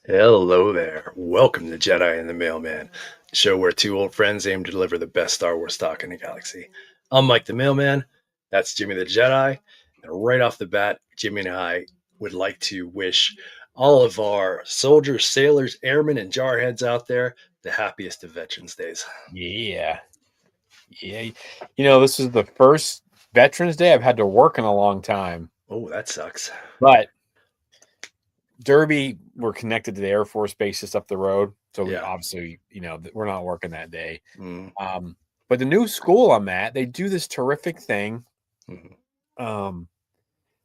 Hello there. Welcome to Jedi and the Mailman, the show where two old friends aim to deliver the best Star Wars talk in the galaxy. I'm Mike the Mailman. That's Jimmy the Jedi. And right off the bat, Jimmy and I would like to wish all of our soldiers, sailors, airmen, and jarheads out there the happiest of Veterans Days. Yeah. Yeah. This is the first Veterans Day I've had to work in a long time. Oh, that sucks. But Derby, we're connected to the Air Force Base just up the road. So we Yeah. obviously, we're not working that day. Mm, But the new school I'm at, they do this terrific thing. mhm.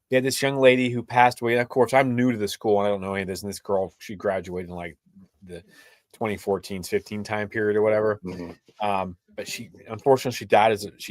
They had this young lady who passed away. Of course, I'm new to the school and I don't know any of this. And this girl, she graduated in like the 2014-15 time period or whatever. Mhm. But unfortunately she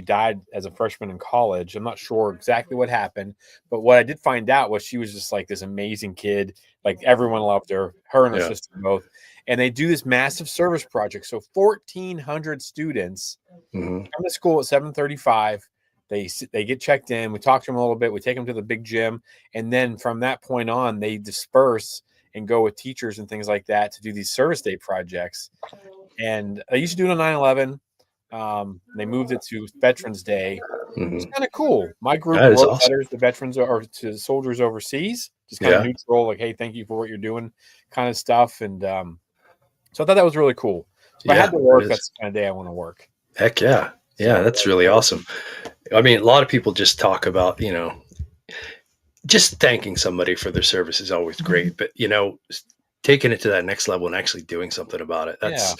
died as a freshman in college. I'm not sure exactly what happened, but what I did find out was she was just like this amazing kid. Like everyone loved her and her Yeah. sister both. And they do this massive service project. So 1,400 students Mhm. come to school at 7:35. They get checked in. We talk to them a little bit. We take them to the big gym, and then from that point on, they disperse and go with teachers and things like that to do these service day projects. And I used to do it on 9/11. They moved it to Veterans Day. It's Mhm. kind of cool. My group That is wrote awesome. letters to veterans or to soldiers overseas, just kind of Yeah. neutral, like, hey, thank you for what you're doing, kind of stuff. And so I thought that was really cool. So if I had Yeah. to It work, is. that's the kind of day I want to work. Heck yeah. Yeah, So that's really awesome. I mean, a lot of people just talk about, just thanking somebody for their service is always great, but taking it to that next level and actually doing something about it. yeah,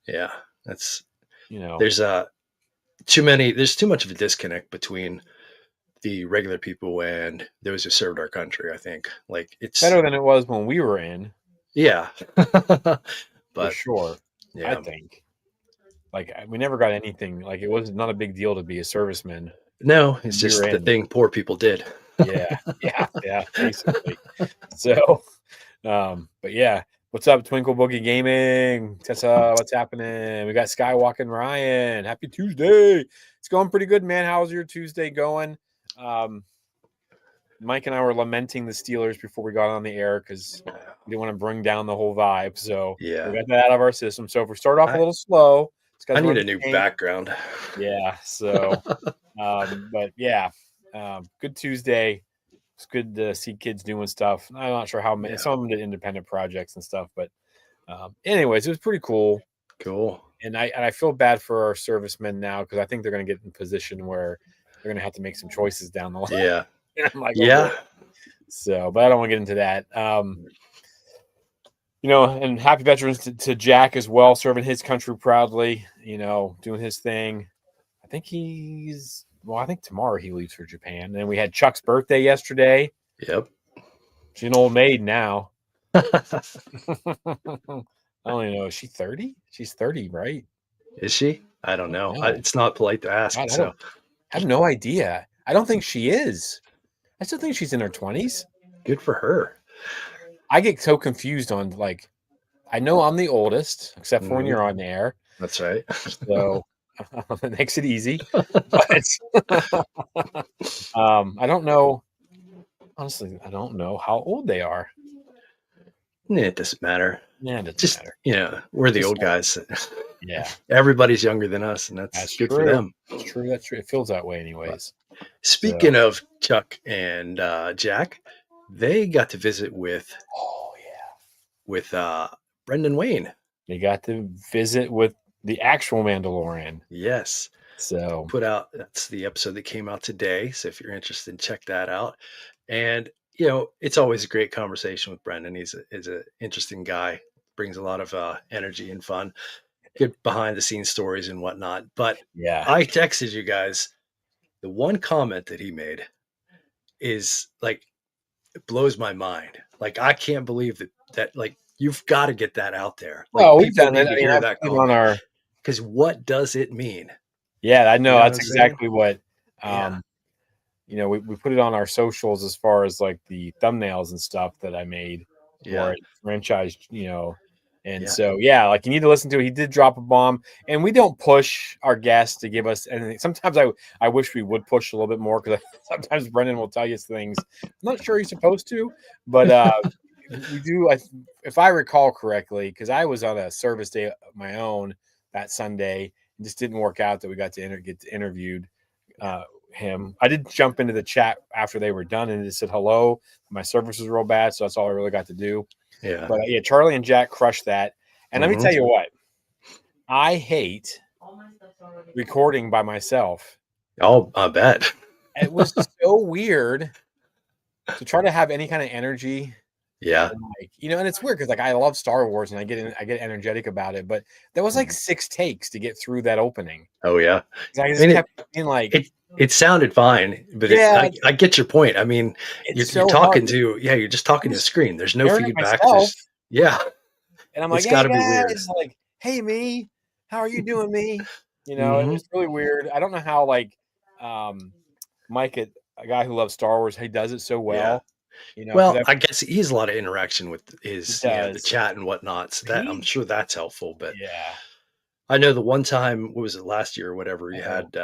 Yeah, that's you know, there's there's too much of a disconnect between the regular people and those who served our country, I think. Like it's better than it was when we were in, yeah. for But sure. I yeah. think. Like we never got anything. Like it was not a big deal to be a serviceman No, it's when we were just the in. thing poor people did. Yeah, yeah, basically. So, but yeah, what's up, Twinkle Boogie Gaming? Tessa, what's happening? We got Skywalking Ryan. Happy Tuesday. It's going pretty good, man. How's your Tuesday going? Um, Mike and I were lamenting the Steelers before we got on the air because we didn't want to bring down the whole vibe. So we Yeah. got that out of our system. So if we start off a I little slow, it's I because we're need in a the new tank. background. Yeah. So, but yeah, good Tuesday. It's good to see kids doing stuff. I'm not sure how many. Yeah. Some of them did independent projects and stuff, but anyways, it was pretty cool. Cool. And I feel bad for our servicemen now because I think they're going to get in a position where they're going to have to make some choices down the line. Yeah. And I'm like, oh boy. Yeah. So, but I don't want to get into that. And happy veterans to Jack as well, serving his country proudly. Doing his thing. I think I think tomorrow he leaves for Japan. And then we had Chuck's birthday yesterday. Yep. She's an old maid now. I don't even know. Is she 30? She's 30, right? Is she? I don't I don't know. know. It's not polite to ask. God, So I have no idea. I don't think she is. I still think she's in her 20s. good for her. I get so confused on I know I'm the oldest, except for when Mhm. you're on the air. That's right. So it makes it easy. But I don't know. Honestly, I don't know how old they are. It doesn't matter. Yeah, it doesn't Just matter. we're the Just old guys. yeah, Everybody's younger than us, and that's that's good for true. them. That's true. That's true. It feels that way, But anyways. So, speaking of Chuck and Jack, they got to visit oh yeah, with Brendan Wayne. they got to visit with the actual Mandalorian. Yes. So That's the episode that came out today. So if you're interested, check that out. And it's always a great conversation with Brendan. He's a interesting guy, brings a lot of energy and fun, good behind the scenes stories and whatnot. But yeah, I texted you guys. The one comment that he made is like, it blows my mind. Like, I can't believe that like, you've got to get that out there. Like, oh, we've people done need it. I to mean, hear I've that put it on comment, our. because what does it mean? Yeah, I know. You know what That's I'm saying? exactly what. Yeah. We put it on our socials as far as like the thumbnails and stuff that I made for Yeah. it, franchise. And Yeah. so yeah, like you need to listen to it. He did drop a bomb, and we don't push our guests to give us anything. Sometimes I wish we would push a little bit more because sometimes Brendan will tell you things I'm not sure he's supposed to, but we do. If I recall correctly, because I was on a service day of my own that Sunday, it just didn't work out that we got to get interviewed him. I did jump into the chat after they were done and just said hello. My service was real bad, so that's all I really got to do. Yeah. But yeah, Charlie and Jack crushed that. And let me tell you what, I hate recording by myself. Oh, I bet. It was so weird to try to have any kind of energy. Yeah. And like, and it's weird because like I love Star Wars and I get energetic about it, but there was like 6 takes to get through that opening. Oh yeah. I just kept being like, it sounded fine, but yeah, I get your point. I mean, you're so talking hard. you're just talking to a screen. There's no feedback. Myself, yeah. And I'm It's like, got hey to be weird. guys, like, hey me, how are you doing, me? It Mm-hmm. was really weird. I don't know how like Mike, a guy who loves Star Wars, he does it so well. Well, I guess he has a lot of interaction with his, the chat and whatnot. So that I'm sure that's helpful. But yeah, I know the one time, what was it, last year or whatever, you had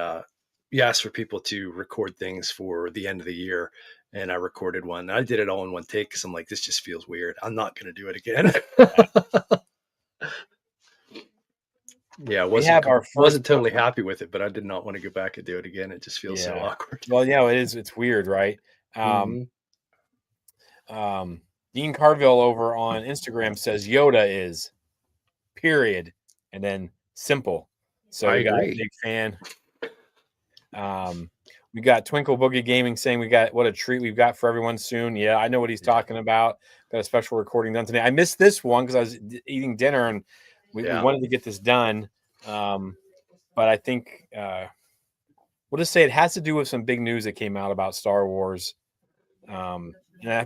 you asked for people to record things for the end of the year, and I recorded one. I did it all in one take because I'm like, this just feels weird. I'm not going to do it again. Yeah, wasn't totally happy with it, but I did not want to go back and do it again. It just feels so awkward. Well, yeah, it is. It's weird, right? Dean Carville over on Instagram says Yoda is period, and then simple. So we got a big fan. We got Twinkle Boogie Gaming saying we got what a treat we've got for everyone soon. Yeah, I know what he's talking about. Got a special recording done today. I missed this one because I was eating dinner and we wanted to get this done. But I think we'll just say it has to do with some big news that came out about Star Wars. And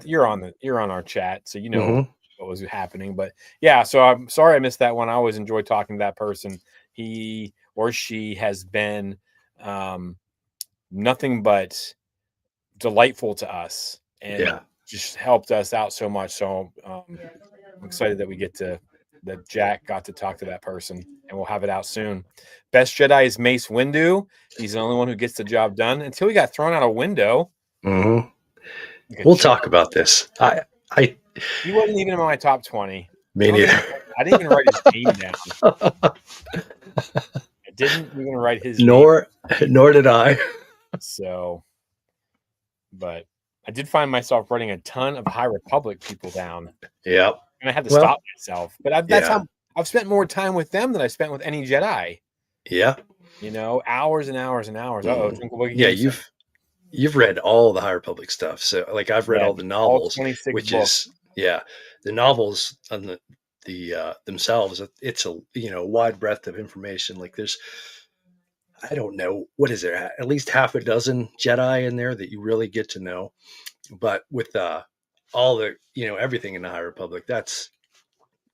you're on our chat, so what was happening. But yeah, so I'm sorry I missed that one. I always enjoy talking to that person. He or she has been nothing but delightful to us and just helped us out so much. So I'm excited that Jack got to talk to that person, and we'll have it out soon. Best Jedi is Mace Windu. He's the only one who gets the job done until he got thrown out a window. We'll talk about this. He wasn't even in my top 20. Me neither. I didn't even write his name down. I didn't even write his name. Nor did I. So, but I did find myself writing a ton of High Republic people down. Yeah. And I had to stop myself. But that's how I've spent more time with them than I spent with any Jedi. Yeah. Hours and hours and hours. Yeah, you've read all the High Republic stuff. So like I've read all the novels, which books. Is the novels on the themselves. It's a wide breadth of information. Like there's, I don't know, what is there, at least half a dozen Jedi in there that you really get to know. But with all the everything in the High Republic, that's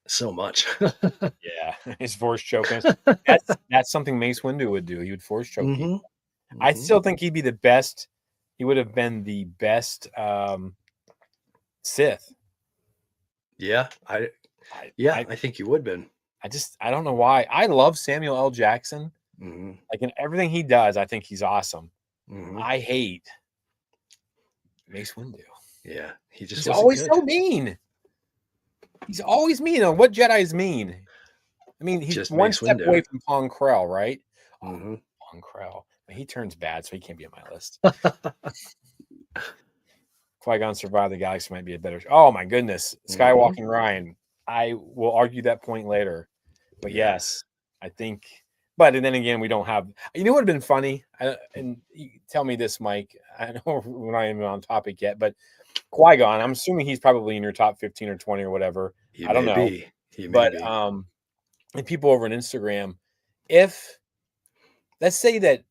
so much. Yeah, his force choking. That's something Mace Windu would do. He would force choke people. I still think he'd be the best. He would have been the best Sith. Yeah, I think he would have been. I don't know why. I love Samuel L. Jackson. Like in everything he does, I think he's awesome. I hate Mace Windu. Yeah, he's always so mean. He's always mean. What Jedi is mean? I mean, he's just one step away from Pong Krell, right? Pong Krell. He turns bad, so he can't be on my list. Qui-Gon survived the galaxy might be a better. Oh my goodness, Skywalking Ryan. I will argue that point later, but yes, I think. But and then again, we don't have. What would have been funny? And you tell me this, Mike. I know we're not even on topic yet, but Qui-Gon. I'm assuming he's probably in your top 15 or 20 or whatever. I don't know. He may be. And people over on Instagram, if let's say that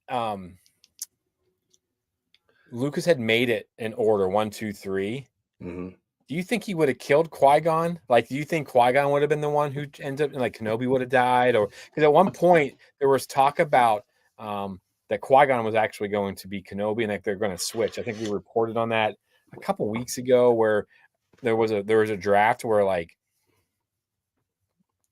Lucas had made it in order 1, 2, 3. Do you think he would have killed Qui-Gon? Like, do you think Qui-Gon would have been the one who ended up, like Kenobi would have died? Or because at one point there was talk about that Qui-Gon was actually going to be Kenobi and like they're going to switch. I think we reported on that a couple weeks ago where there was a draft where like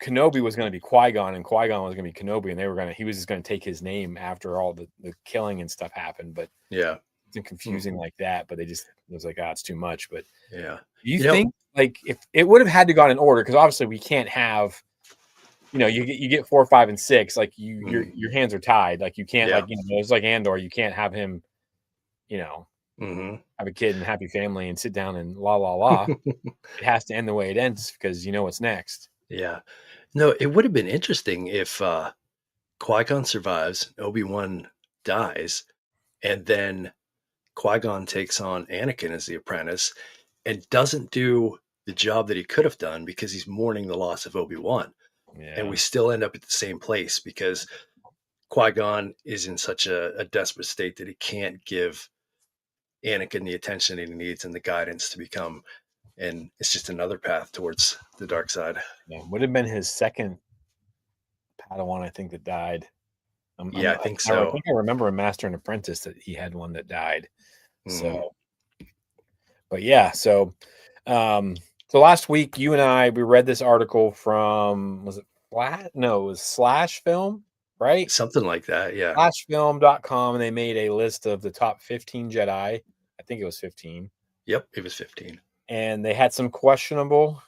Kenobi was going to be Qui-Gon and Qui-Gon was going to be Kenobi, and he was just going to take his name after all the killing and stuff happened. But yeah, something confusing like that, but it was like, it's too much. But Yeah. do you You know, think like if it would have had to go in order, because obviously we can't have, you get 4, 5, and 6, like your hands are tied. Like you can't yeah. it's like Andor, you can't have him, you know, Hmm. have a kid and happy family and sit down and la la la. It has to end the way it ends because you know what's next. Yeah. No, it would have been interesting if Qui-Gon survives, Obi-Wan dies, and then Qui-Gon takes on Anakin as the apprentice and doesn't do the job that he could have done because he's mourning the loss of Obi-Wan. And Yeah. we still end up at the same place because Qui-Gon is in such a desperate state that he can't give Anakin the attention that he needs and the guidance to become. And it's just another path towards the dark side. Yeah. Would have been his second Padawan, I think, that died. Yeah, I think I so. think I remember in Master and Apprentice that he had one that died. Hmm. So, but yeah, so last week you and we read this article from, was it Flat? No, it was Slash Film, right? Something like that. Yeah. Slashfilm.com, and they made a list of the top 15 Jedi. I think it was 15. Yep. It was 15. And they had some questionable.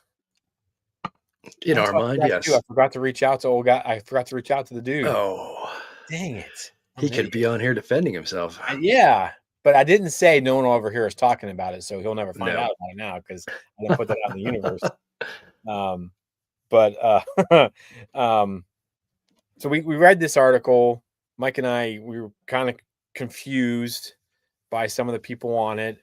In That's our what I mind, forgot to do. I yes. forgot to reach out to old guy. I forgot to reach out to the dude. Oh, Dang it. I'm he an could idiot. be on here defending himself. Yeah, but I didn't say no one will ever hear us talking about it, so he'll never find No. out about it now because I didn't put that out in the universe. Um, but so we read this article. Mike and we were kind of confused by some of the people on it,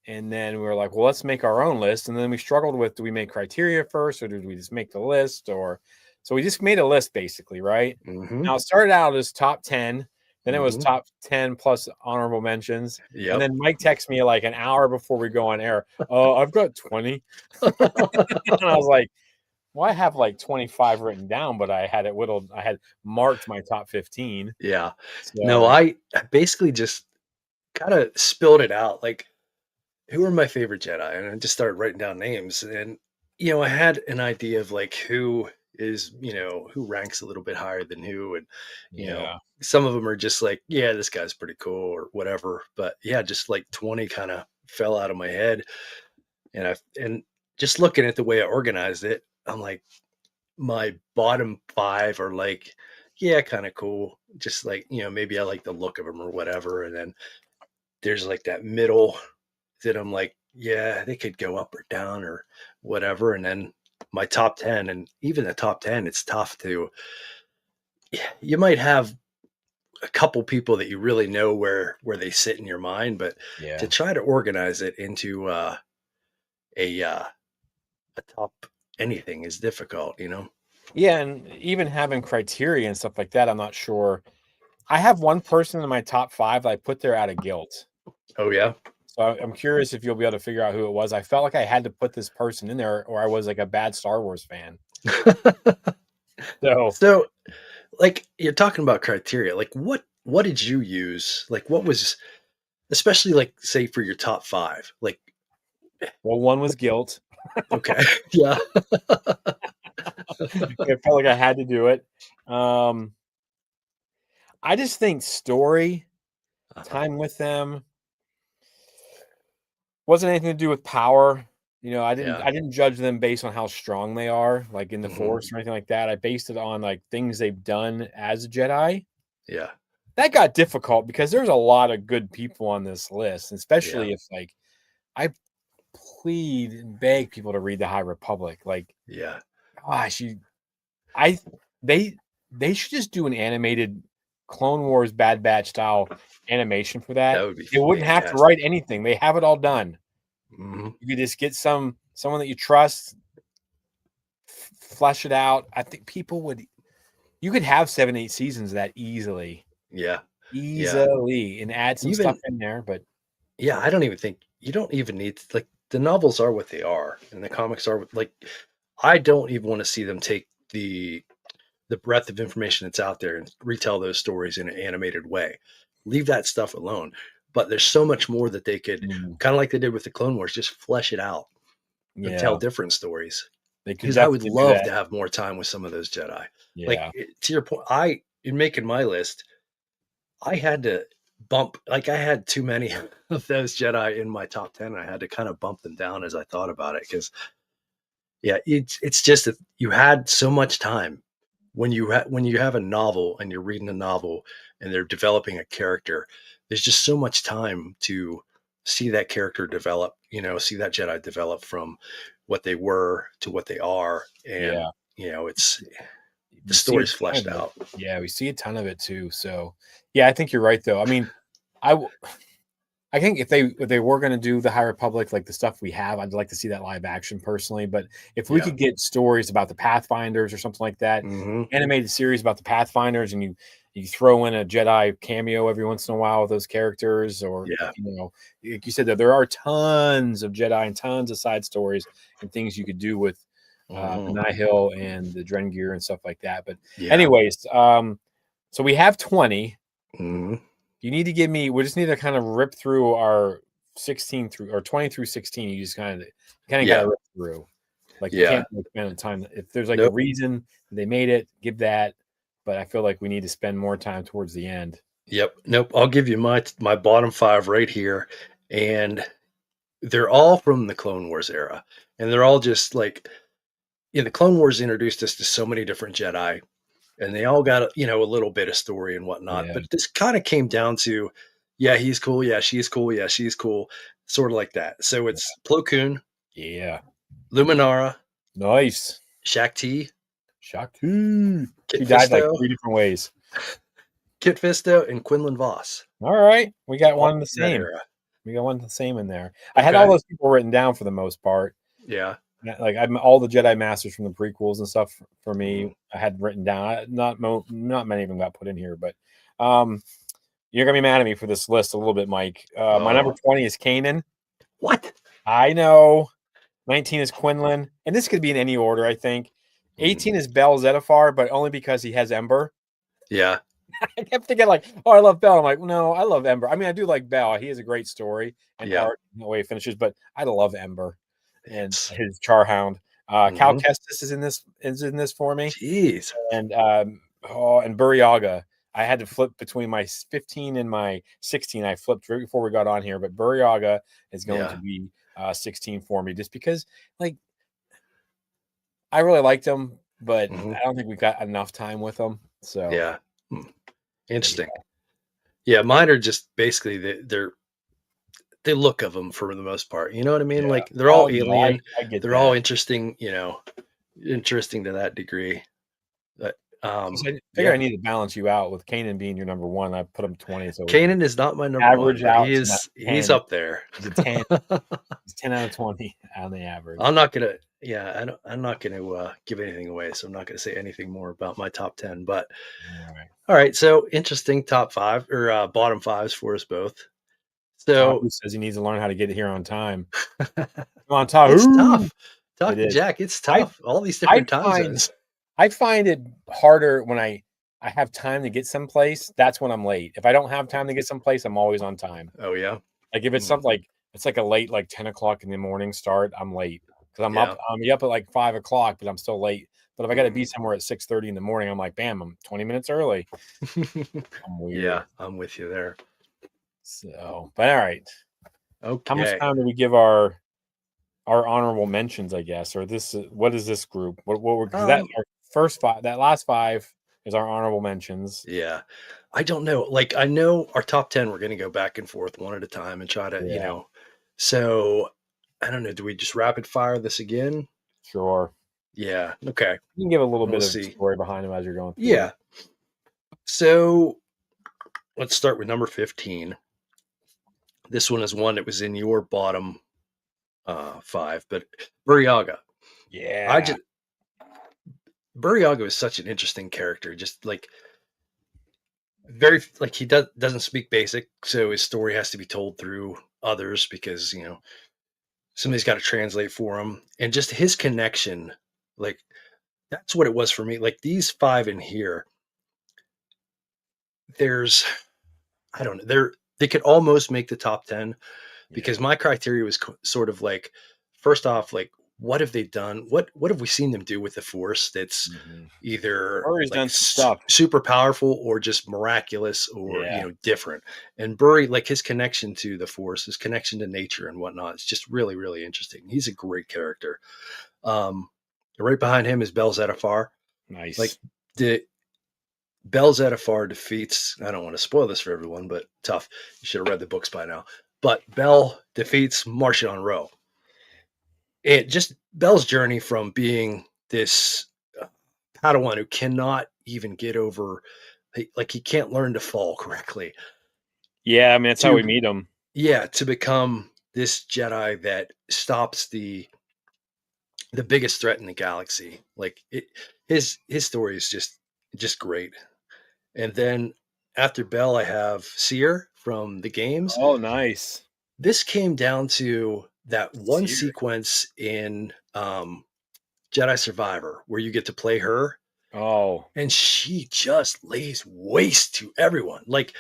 and then we were like, well, let's make our own list. And then we struggled with, do we make criteria first, or did we just make the list? Or so we just made a list basically, right? Hmm. Now it started out as top 10. Then it was Hmm. top 10 plus honorable mentions. And Yep. then Mike texted me like an hour before we go on air. Oh, I've got 20. And I was like, well, I have like 25 written down, but I had it whittled. I had marked my top 15. Yeah. No, So, I basically just kind of spilled it out. Like, who are my favorite Jedi? And I just started writing down names. And, I had an idea of like who is, who ranks a little bit higher than who. And, yeah. some of them are just like, yeah, this guy's pretty cool or whatever. But yeah, just like 20 kind of fell out of my head. And just looking at the way I organized it, I'm like, my bottom five are like, yeah, kind of cool. Just like, maybe I like the look of them or whatever. And then there's like that middle that I'm like, yeah, they could go up or down or whatever. And then my top 10, and even the top 10, it's tough to, yeah, you might have a couple people that you really know where they sit in your mind, but to Yeah. try to organize it into a a top anything is difficult. Yeah. And even having criteria and stuff like that, I'm not sure. I have one person in my top 5 that I put there out of guilt. Oh yeah. So I'm curious if you'll be able to figure out who it was. I felt like I had to put this person in there, or I was like a bad Star Wars fan. So, So, like, you're talking about criteria. Like, what did you use? Like, what was, especially like, say for your top five? Like, well, one was guilt. okay, yeah, I felt like I had to do it. I just think story, uh-huh. time with them, wasn't anything to do with power. I didn't Yeah, I didn't judge them based on how strong they are, like in the hmm, Force or anything like that. I based it on like things they've done as a Jedi. yeah, That got difficult because there's a lot of good people on this list, yeah, especially if like I plead and beg people to read the High Republic. Like, yeah. gosh, I they they should just do an animated Clone Wars Bad Batch style animation for That that. would be They wouldn't have to fantastic. write anything. They have it all done. Hmm. You could just get someone that you trust, flesh it out. I think people would. You could have 7, 8 seasons of that easily, Yeah, yeah. easily, and add some stuff Even in there. But yeah, I don't even think you don't even need like the novels are what they are, and the comics are like. I don't even want to see them take the breadth of information that's out there and retell those stories in an animated way. Leave that stuff alone. But there's so much more that they could, mm, kind of like they did with the Clone Wars, just flesh it out and tell yeah, different stories. they could Because I would definitely do love that. to have more time with some of those Jedi. Like Yeah, to your point, in making my list, I had to bump, like I had too many of those Jedi in my top 10. I had to kind of bump them down as I thought about it because yeah, it's just that you had so much time when you have a novel and you're reading a novel and they're developing a character. There's just so much time to see that character develop. See that Jedi develop from what they were to what they are, and Yeah. it's the We see a story's ton fleshed of it. out. Yeah, we see a ton of it too. So, yeah, I think you're right though. I mean, I w- I think if they were going to do the High Republic, like the stuff we have, I'd like to see that live action personally. But if we Yeah. could get stories about the Pathfinders or something like that, Hmm. animated series about the Pathfinders, and you throw in a Jedi cameo every once in a while with those characters, or Yeah. like you said, that there are tons of Jedi and tons of side stories and things you could do with the Hmm. Nihil and the Drengir and stuff like that. But Yeah. anyways, so we have 20. Hmm. You need to give me. We just need to kind of rip through our 16 through or 20 through 16. You just kind of got Yeah. to rip through. Like you Yeah. can't like, spend time. If there's like a Nope. reason they made it, give that. But I feel like we need to spend more time towards the end. Yep. Nope. I'll give you my bottom five right here, and they're all from the Clone Wars era, and they're all just like the Clone Wars introduced us to so many different Jedi, and they all got a little bit of story and whatnot. Yeah, But this kind of came down to, yeah, he's cool, yeah, she's cool, yeah, she's cool, sort of like that. So it's Plo Koon, yeah, Luminara, nice. Shakti, Shakti. Kit She died like Fisto, 3 different ways. Kit Fisto, and Quinlan Voss. All right, we got All one the from that same. era. We got one the same in there. I had all Okay. those people written down for the most part. Yeah. Like I'm all the Jedi Masters from the prequels and stuff for me. Mhm. I had written down. Not many of them got put in here, but um, you're gonna be mad at me for this list a little bit, Mike. My number Oh, 20 is Kanan. what? I know. 19 is Quinlan, and this could be in any order. I think. Mm. 18 is Bell Zettifar, but only because he has Ember. Yeah. I kept thinking like, oh, I love Bell. I'm like, no, I love Ember. I mean, I do like Bell. He has a great story and Yeah. art in the way he finishes, but I love Ember and It's. his Charhound. Cal Mhm. Kestis is in this for me, Jeez. and and Buryaga. I had to flip between my 15 and my 16. I flipped right before we got on here, but Buryaga is going to Yeah. be 16 for me, just because like I really liked him, but Hmm. I don't think we've got enough time with him. So, Yeah. Hmm. but Interesting. yeah. Yeah, mine are just basically the look of them for the most part. You know what I mean? Yeah. Like they're all Oh, no, I alien. I get They're all that. interesting. Interesting to that degree. But So I figure yeah, I need to balance you out with Kanan being your number one. I put him 20, so we can Kanan is not my number one, average but out to that he's 10. up there. He's a 10. He's 10 out of 20 on the average. I'm not gonna. Yeah, I'm not gonna give anything away, so I'm not gonna say anything more about my top 10. But All right. all right, so interesting top five or bottom fives for us both. Tahu So says he needs to learn how to get here on time. Come on, it's Tahu. tough. It Talk to is. Jack. It's I tough. All these I different time find zones. I find it harder when I have time to get someplace. That's when I'm late. If I don't have time to get someplace, I'm always on time. Oh yeah. Like if it's Mm, something like it's like a late like 10 o'clock in the morning start, I'm late because yeah. I'm up at like 5 o'clock, but I'm still late. But if I got to be Mm. somewhere at 6:30 in the morning, I'm like, bam, I'm 20 minutes early. I'm Yeah, weird. I'm with you there. So, but all right. How much Okay. time do we give our honorable mentions? I guess, or this? What is this group? What we're because that Um, our first five, that last five is our honorable mentions. yeah. I don't know. Like I know our top 10 we're gonna go back and forth one at a time and try to, Yeah, so I don't know. Do we just rapid fire this again? sure. Yeah. Okay. You can give a little We'll bit of see. story behind them as you're going through. Yeah. So let's start with number 15. This one is one that was in your bottom five, but Buryaga. I Yeah, just Buryaga is such an interesting character. Just like very like he doesn't speak basic, so his story has to be told through others because somebody's got to translate for him, and just his connection, like that's what it was for me. Like these five in here, there's I don't know, they could almost make the top 10 because yeah, my criteria was sort of like first off, like what have they done? What have we seen them do with the Force that's Mhm. either Murray's like done some stuff. super powerful or just miraculous or Yeah, different? And Burry, like his connection to the Force, his connection to nature and whatnot, is just really really interesting. He's a great character. Um, right behind him is Bel Zettifar. Like nice. the Bel Zettifar defeats. I don't want to spoil this for everyone, but tough. You should have read the books by now. But Bel defeats Martian Rowe. It just Bel's journey from being this Padawan who cannot even get over, like he can't learn to fall correctly, Yeah, I mean that's how we to meet him. to become this Jedi that stops the biggest threat in the galaxy. Like his story is just great. And then after Bell, I have Seer from the games. Oh, nice. This came down to that one Seer. sequence in Jedi Survivor where you get to play her, Oh, and she just lays waste to everyone. Like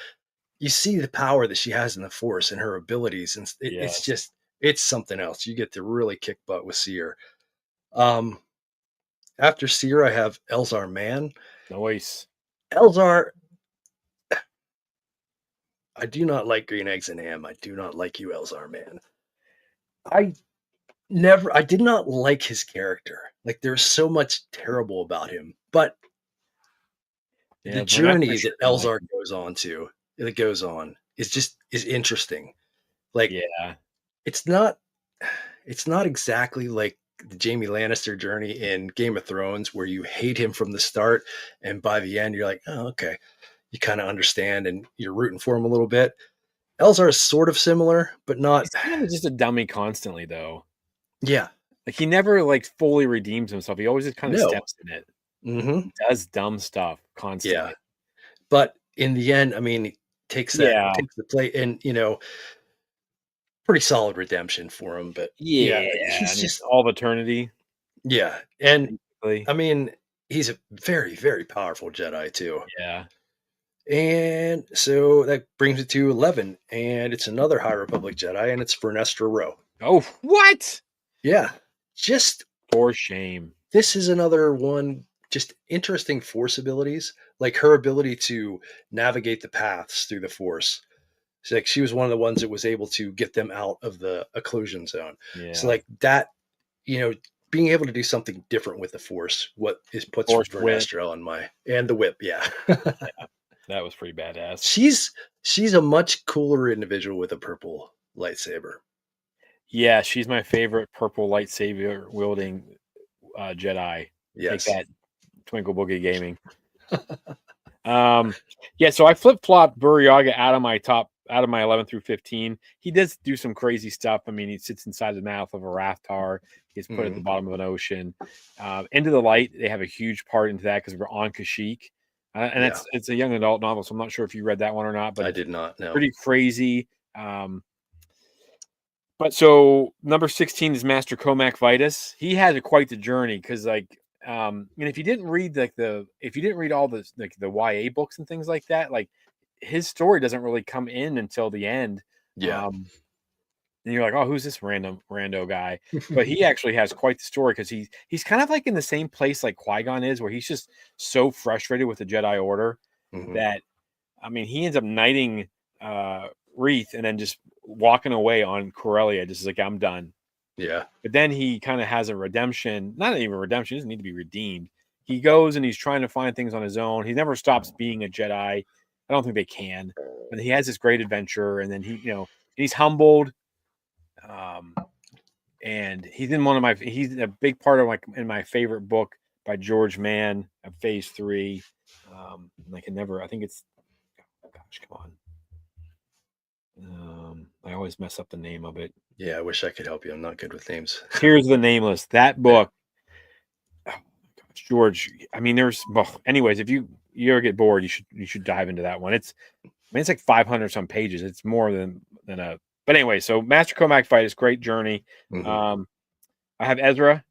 you see the power that she has in the Force and her abilities, and it's yes. just it's something else. You get to really kick butt with Seer. Um, After Seer, I have Elzar Mann. Nice. Elzar, I do not like green eggs and ham. I do not like you, Elzar Mann. I I did not like his character. Like there's so much terrible about him, but the Yeah, we're not quite journey sure that if we like Elzar him. goes on is interesting. Like Yeah. it's not it's not exactly like the Jamie Lannister journey in Game of Thrones where you hate him from the start and by the end you're like, "Oh, okay." You kind of understand and you're rooting for him a little bit. Elzar is sort of similar, but not. He's kind of just a dummy constantly though. Yeah. Like he never like fully redeems himself. He always just kind of No. steps in it. Hmm. He does dumb stuff Yeah. constantly. But in the end, I mean, he Yeah. takes the plate and pretty solid redemption for him. But yeah, Yeah. I he's mean, just all of eternity, yeah. And basically. I mean, he's a very, very powerful Jedi too. Yeah. And so that brings it to 11. And it's another High Republic Jedi, and it's Vernestra Rowe. Oh, what? Yeah. Just For shame. this is another one, just interesting Force abilities, like her ability to navigate the paths through the Force. So like she was one of the ones that was able to get them out of the occlusion zone. So Yeah. like that, being able to do something different with the Force, what is puts Force whip. Vernestra on my and the whip, yeah. Yeah. That was pretty badass. she's a much cooler individual with a purple lightsaber. Yeah, she's my favorite purple lightsaber wielding Jedi. Take Yes. that, Twinkle Boogie Gaming. Yeah, so I flip flopped Buryaga out of my 11 through 15. He does do some crazy stuff. I mean, he sits inside the mouth of a Raftar. He's put at the Mhm. bottom of an ocean. Into the Light, they have a huge part into that because we're on Kashyyyk, and Yeah, it's a young adult novel. So I'm not sure if you read that one or not, but I it's did not know. pretty crazy. But so number 16 is Master Comac Vitus. He had quite the journey because if you didn't read if you didn't read all the YA books and things like that, like his story doesn't really come in until the end. Yeah. Um, and you're like, oh, who's this rando guy? But he actually has quite the story because he's kind of like in the same place like Qui-Gon is, where he's just so frustrated with the Jedi Order Mhm. that he ends up knighting Wreath and then just walking away on Corellia, just like I'm done. Yeah. But then he kind of has a redemption, not even redemption, he doesn't need to be redeemed. He goes and he's trying to find things on his own. He never stops being a Jedi. I don't think they can. But he has this great adventure, and then he's humbled. And he's a big part of in my favorite book by George Mann of Phase 3. I think it's, oh gosh, come on. I always mess up the name of it. Yeah, I wish I could help you. I'm not good with names. Tears of the Nameless. That book, oh my gosh, George. Anyways, if you ever get bored, you should dive into that one. It's like 500 some pages. It's more than a. But anyway, so Master Comac Fight is great journey. Mhm. I have Ezra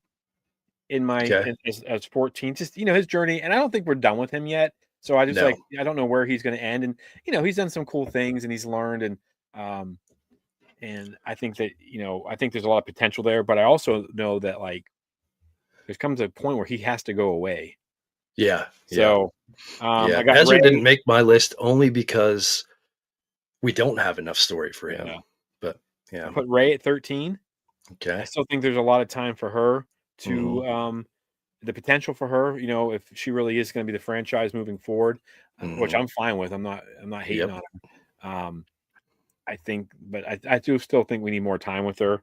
in Okay. as 14. Just his journey, and I don't think we're done with him yet. So I just No. I don't know where he's going to end, and he's done some cool things and he's learned, and I think that I think there's a lot of potential there, but I also know that like there comes a point where he has to go away. Yeah, yeah, So yeah. I got Ezra didn't Ray. make my list only because we don't have enough story for him. Yeah, But I yeah, put Ray at 13. I okay. still think there's a lot of time for her Hmm. to the potential for her, if she really is going to be the franchise moving forward, which Hmm. I'm fine with. I'm not hating Yep. on her. I think, but I do still think we need more time with her.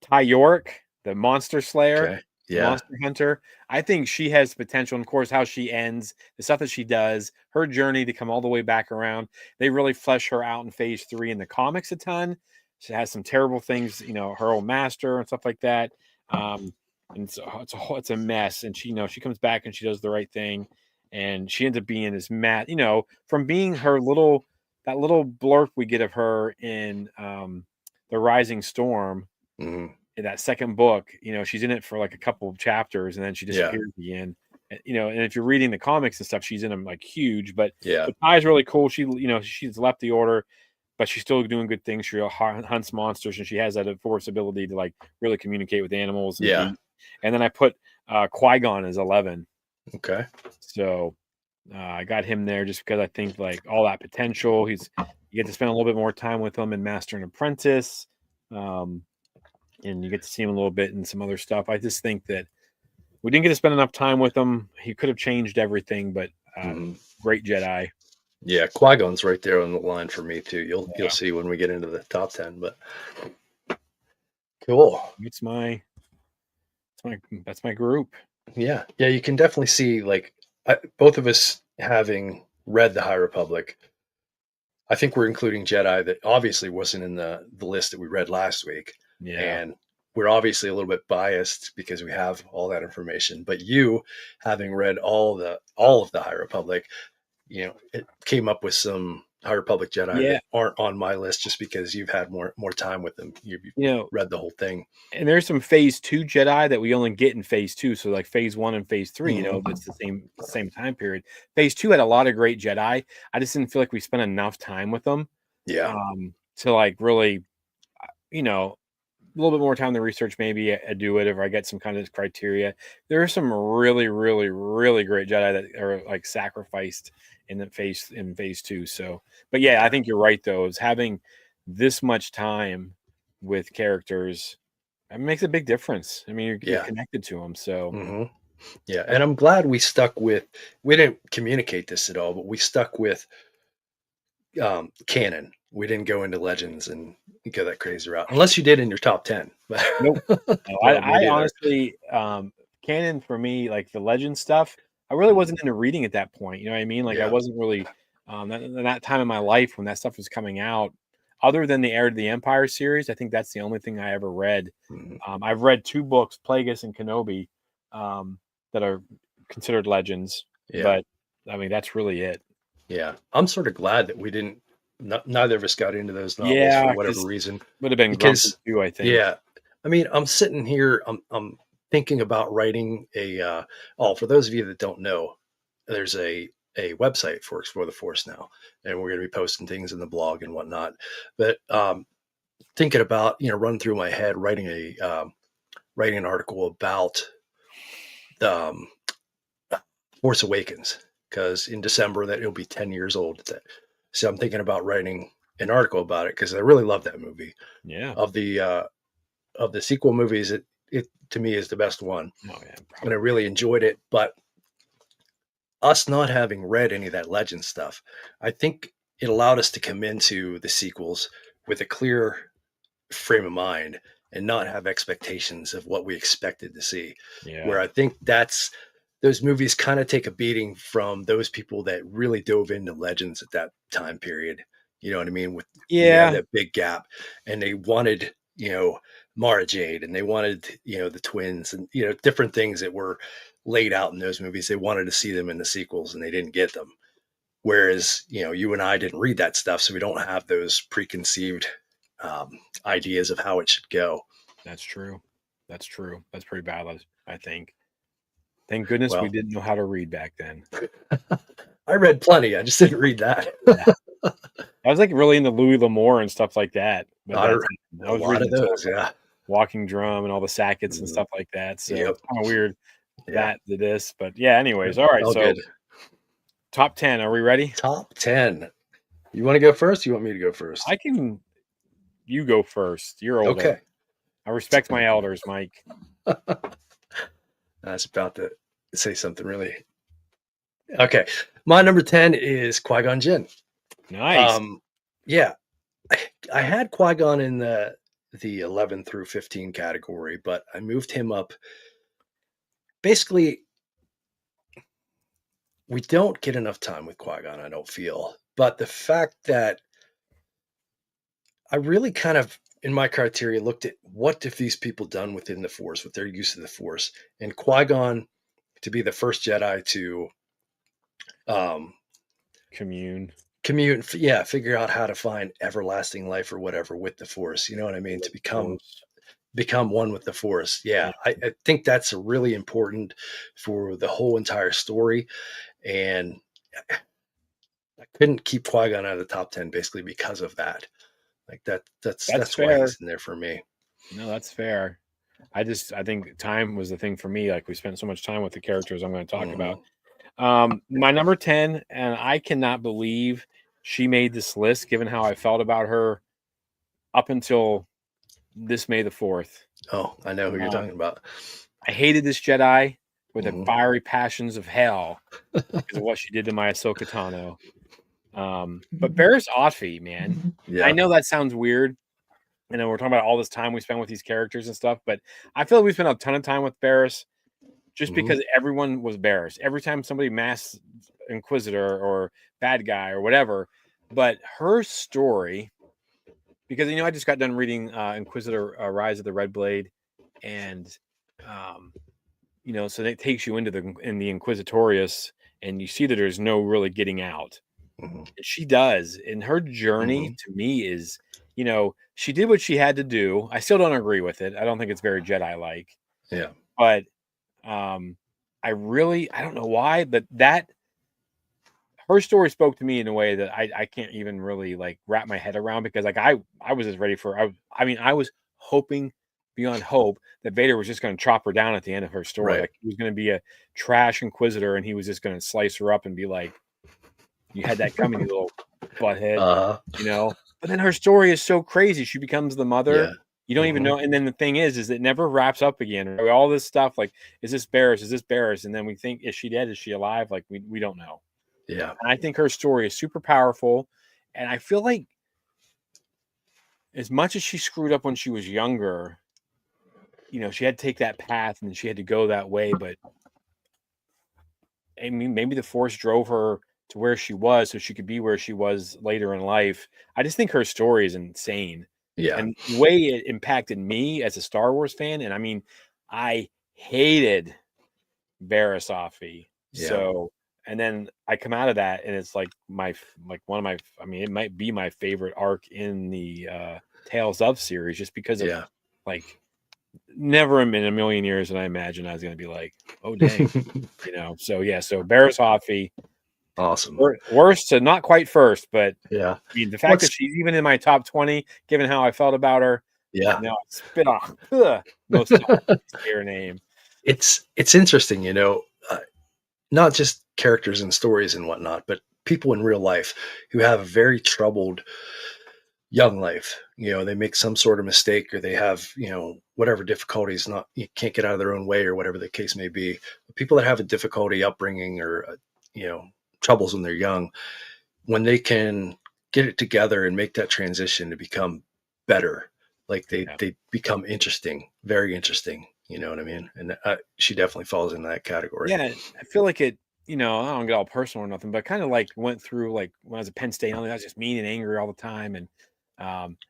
Ty York, the monster slayer, Okay. the Yeah. monster hunter. I think she has potential. And of course, how she ends, the stuff that she does, her journey to come all the way back around. They really flesh her out in phase 3 in the comics a ton. She has some terrible things, her old master and stuff like that. Um, and so it's a mess. And she comes back and she does the right thing. And she ends up being this mad, from being that little blurb we get of her in the Rising Storm Hmm. in that second book. She's in it for like a couple of chapters and then she Yeah. disappears at the end. And if you're reading the comics and stuff, she's in them like huge. But Yeah. Ty's really cool. She's left the order, but she's still doing good things. She hunts monsters and she has that force ability to like really communicate with animals and Yeah. be. And then I put Qui-Gon as 11. Okay. So I got him there just because I think like all that potential. You get to spend a little bit more time with him in Master and Apprentice. Um, and you get to see him a little bit and some other stuff. I just think that we didn't get to spend enough time with him. He could have changed everything, but Hmm. great Jedi. Yeah. Qui-Gon's right there on the line for me too. You'll Yeah, see when we get into the top 10. But cool. that's my group. Yeah. Yeah. You can definitely see like both of us having read the High Republic. I think we're including Jedi that obviously wasn't in the list that we read last week. Yeah, And we're obviously a little bit biased because we have all that information. But you, having read all of the High Republic, it came up with some High Republic Jedi yeah. that aren't on my list just because you've had more time with them. You've You know, read the whole thing. and there's some phase 2 Jedi that we only get in phase 2. So like phase 1 and phase 3, Hmm. that's the same time period. Phase 2 had a lot of great Jedi. I just didn't feel like we spent enough time with them Yeah. to like really, a little bit more time to research. Maybe I do it if I get some kind of criteria. There are some really, really, really great Jedi that are like sacrificed in phase 2. So, but yeah, I Okay. think you're right though. Is having this much time with characters, it makes a big difference. I mean, you're Yeah. connected to them. So, Hmm. Yeah. I, And I'm glad we didn't communicate this at all, but we stuck with canon. We didn't go into legends and go that crazy route, unless you did in your top 10. nope. No, Well, me I neither. honestly, canon for me, like the legend stuff, I really Mhm. wasn't into reading at that point. You know what I mean? Like I Yeah. wasn't really that time in my life when that stuff was coming out. Other than the Heir to the Empire series, I think that's the only thing I ever read. Mhm. I've read 2 books, Plagueis and Kenobi, um, that are considered legends, Yeah. but I mean that's really it. Yeah. I'm sort of glad that we didn't, neither of us got into those novels for Yeah, whatever because reason. would have been grumpy Because, too. I think. yeah, I mean, I'm sitting here, I'm thinking about writing for those of you that don't know, there's a website for Explore the Force now, and we're going to be posting things in the blog and whatnot. But thinking about, run through my head writing an article about the Force Awakens, because in December that it'll be 10 years old. So I'm thinking about writing an article about it because I really love that movie. Yeah. Of the sequel movies, it to me is the best one, Oh yeah. and I really enjoyed it. But us not having read any of that legend stuff, I think it allowed us to come into the sequels with a clear frame of mind and not have expectations of what we expected to see. Yeah. Where I think those movies kind of take a beating from those people that really dove into legends at that time period. You know what I mean? When you have Yeah. that big gap, and they wanted, Mara Jade, and they wanted, the twins, and different things that were laid out in those movies. They wanted to see them in the sequels, and they didn't get them. Whereas, you and I didn't read that stuff, so we don't have those preconceived ideas of how it should go. That's true. That's true. That's pretty valid, I think. Thank goodness we Well, didn't know how to read back then. I read plenty. I just didn't read that. Yeah. I was like really into Louis L'Amour and stuff like that. But I, I a was lot of reading stuff those, like yeah. Walking Drum and all the Sackets and Mhm. stuff like that. So Yep. it's kind of weird Yeah. that to this. But yeah, anyways, all right. All So good. top 10, are we ready? Top 10. You want to go first? You want me to go first? I can you go first. You're older. Okay. I respect my elders, Mike. I was about to say something really. Okay. My number 10 is Qui Gon Jinn. Nice. Um, yeah, I had Qui Gon in the 11 through 15 category, but I moved him up. Basically, we don't get enough time with Qui Gon, I don't feel. But the fact that I really kind of, in my criteria, looked at what have these people done within the Force with their use of the Force, and Qui Gon to be the first Jedi to um, Commune. commute, yeah, figure out how to find everlasting life or whatever with the Force. You know what I mean? To With become Force. one with the Force. Yeah. Yeah, I think that's really important for the whole entire story, and I couldn't keep Qui Gon out of the top 10 basically because of that. Like That's that's why fair. he's in there for me. No, that's fair. I think time was the thing for me. Like we spent so much time with the characters I'm going to talk about. Mhm. My number 10, and I cannot believe she made this list given how I felt about her up until this May the 4th. Oh, I know who you're Um, talking about. I hated this Jedi with the Mhm. fiery passions of hell because of what she did to my Ahsoka Tano. But Barris Offee, man, I Yeah. know that sounds weird. I know we're talking about all this time we spend with these characters and stuff, but I feel like we spent a ton of time with Barris just Mhm. because everyone was Barris. Every time somebody mass Inquisitor or bad guy or whatever, but her story, because I just got done reading Inquisitor Rise of the Red Blade, and um, so that takes you into the Inquisitorius, and you see that there's no really getting out. Mhm. And she does, and her journey Mhm. to me is, she did what she had to do. I still don't agree with it. I don't think it's very Jedi like, Yeah. but um, I don't know why, but that her story spoke to me in a way that I can't even really like wrap my head around because like I was as ready for I mean I was hoping beyond hope that Vader was just going to chop her down at the end of her story. Right. Like he was going to be a trash inquisitor and he was just going to slice her up and be like, "You had that coming, you little butthead," Uh-huh. you know. But then her story is so crazy. She becomes the mother. Yeah. You don't even Mhm. know. And then the thing is it never wraps up again. Right? All this stuff like, is this Barris? Is this Barris? And then we think, is she dead? Is she alive? Like we don't know. Yeah. And I think her story is super powerful. And I feel like as much as she screwed up when she was younger, she had to take that path and she had to go that way. But I mean, maybe the force drove her to where she was so she could be where she was later in life. I just think her story is insane. Yeah. And the way it impacted me as a Star Wars fan, and I mean, I hated Barriss Offee. Yeah. So, and then I come out of that, and it's like one of my. I mean, it might be my favorite arc in the Tales of series, just because of Yeah. like never in a million years did I imagine I was going to be like, oh dang, So yeah, so Barriss Offee, Awesome. worst to not quite first, but Yeah. I mean the fact that What's she's even in my top 20, given how I felt about her, yeah. now I spit off most times I say her name. It's interesting, not just characters and stories and whatnot, but people in real life who have a very troubled young life. They make some sort of mistake or they have, whatever difficulties, not you can't get out of their own way or whatever the case may be. But people that have a difficulty upbringing or you know, troubles when they're young, when they can get it together and make that transition to become better, like Yeah. they become interesting, very interesting. You know what I mean? And she definitely falls in that category. Yeah, I feel like it, I don't get all personal or nothing, but kind of like went through like when I was at Penn State, I was just mean and angry all the time. And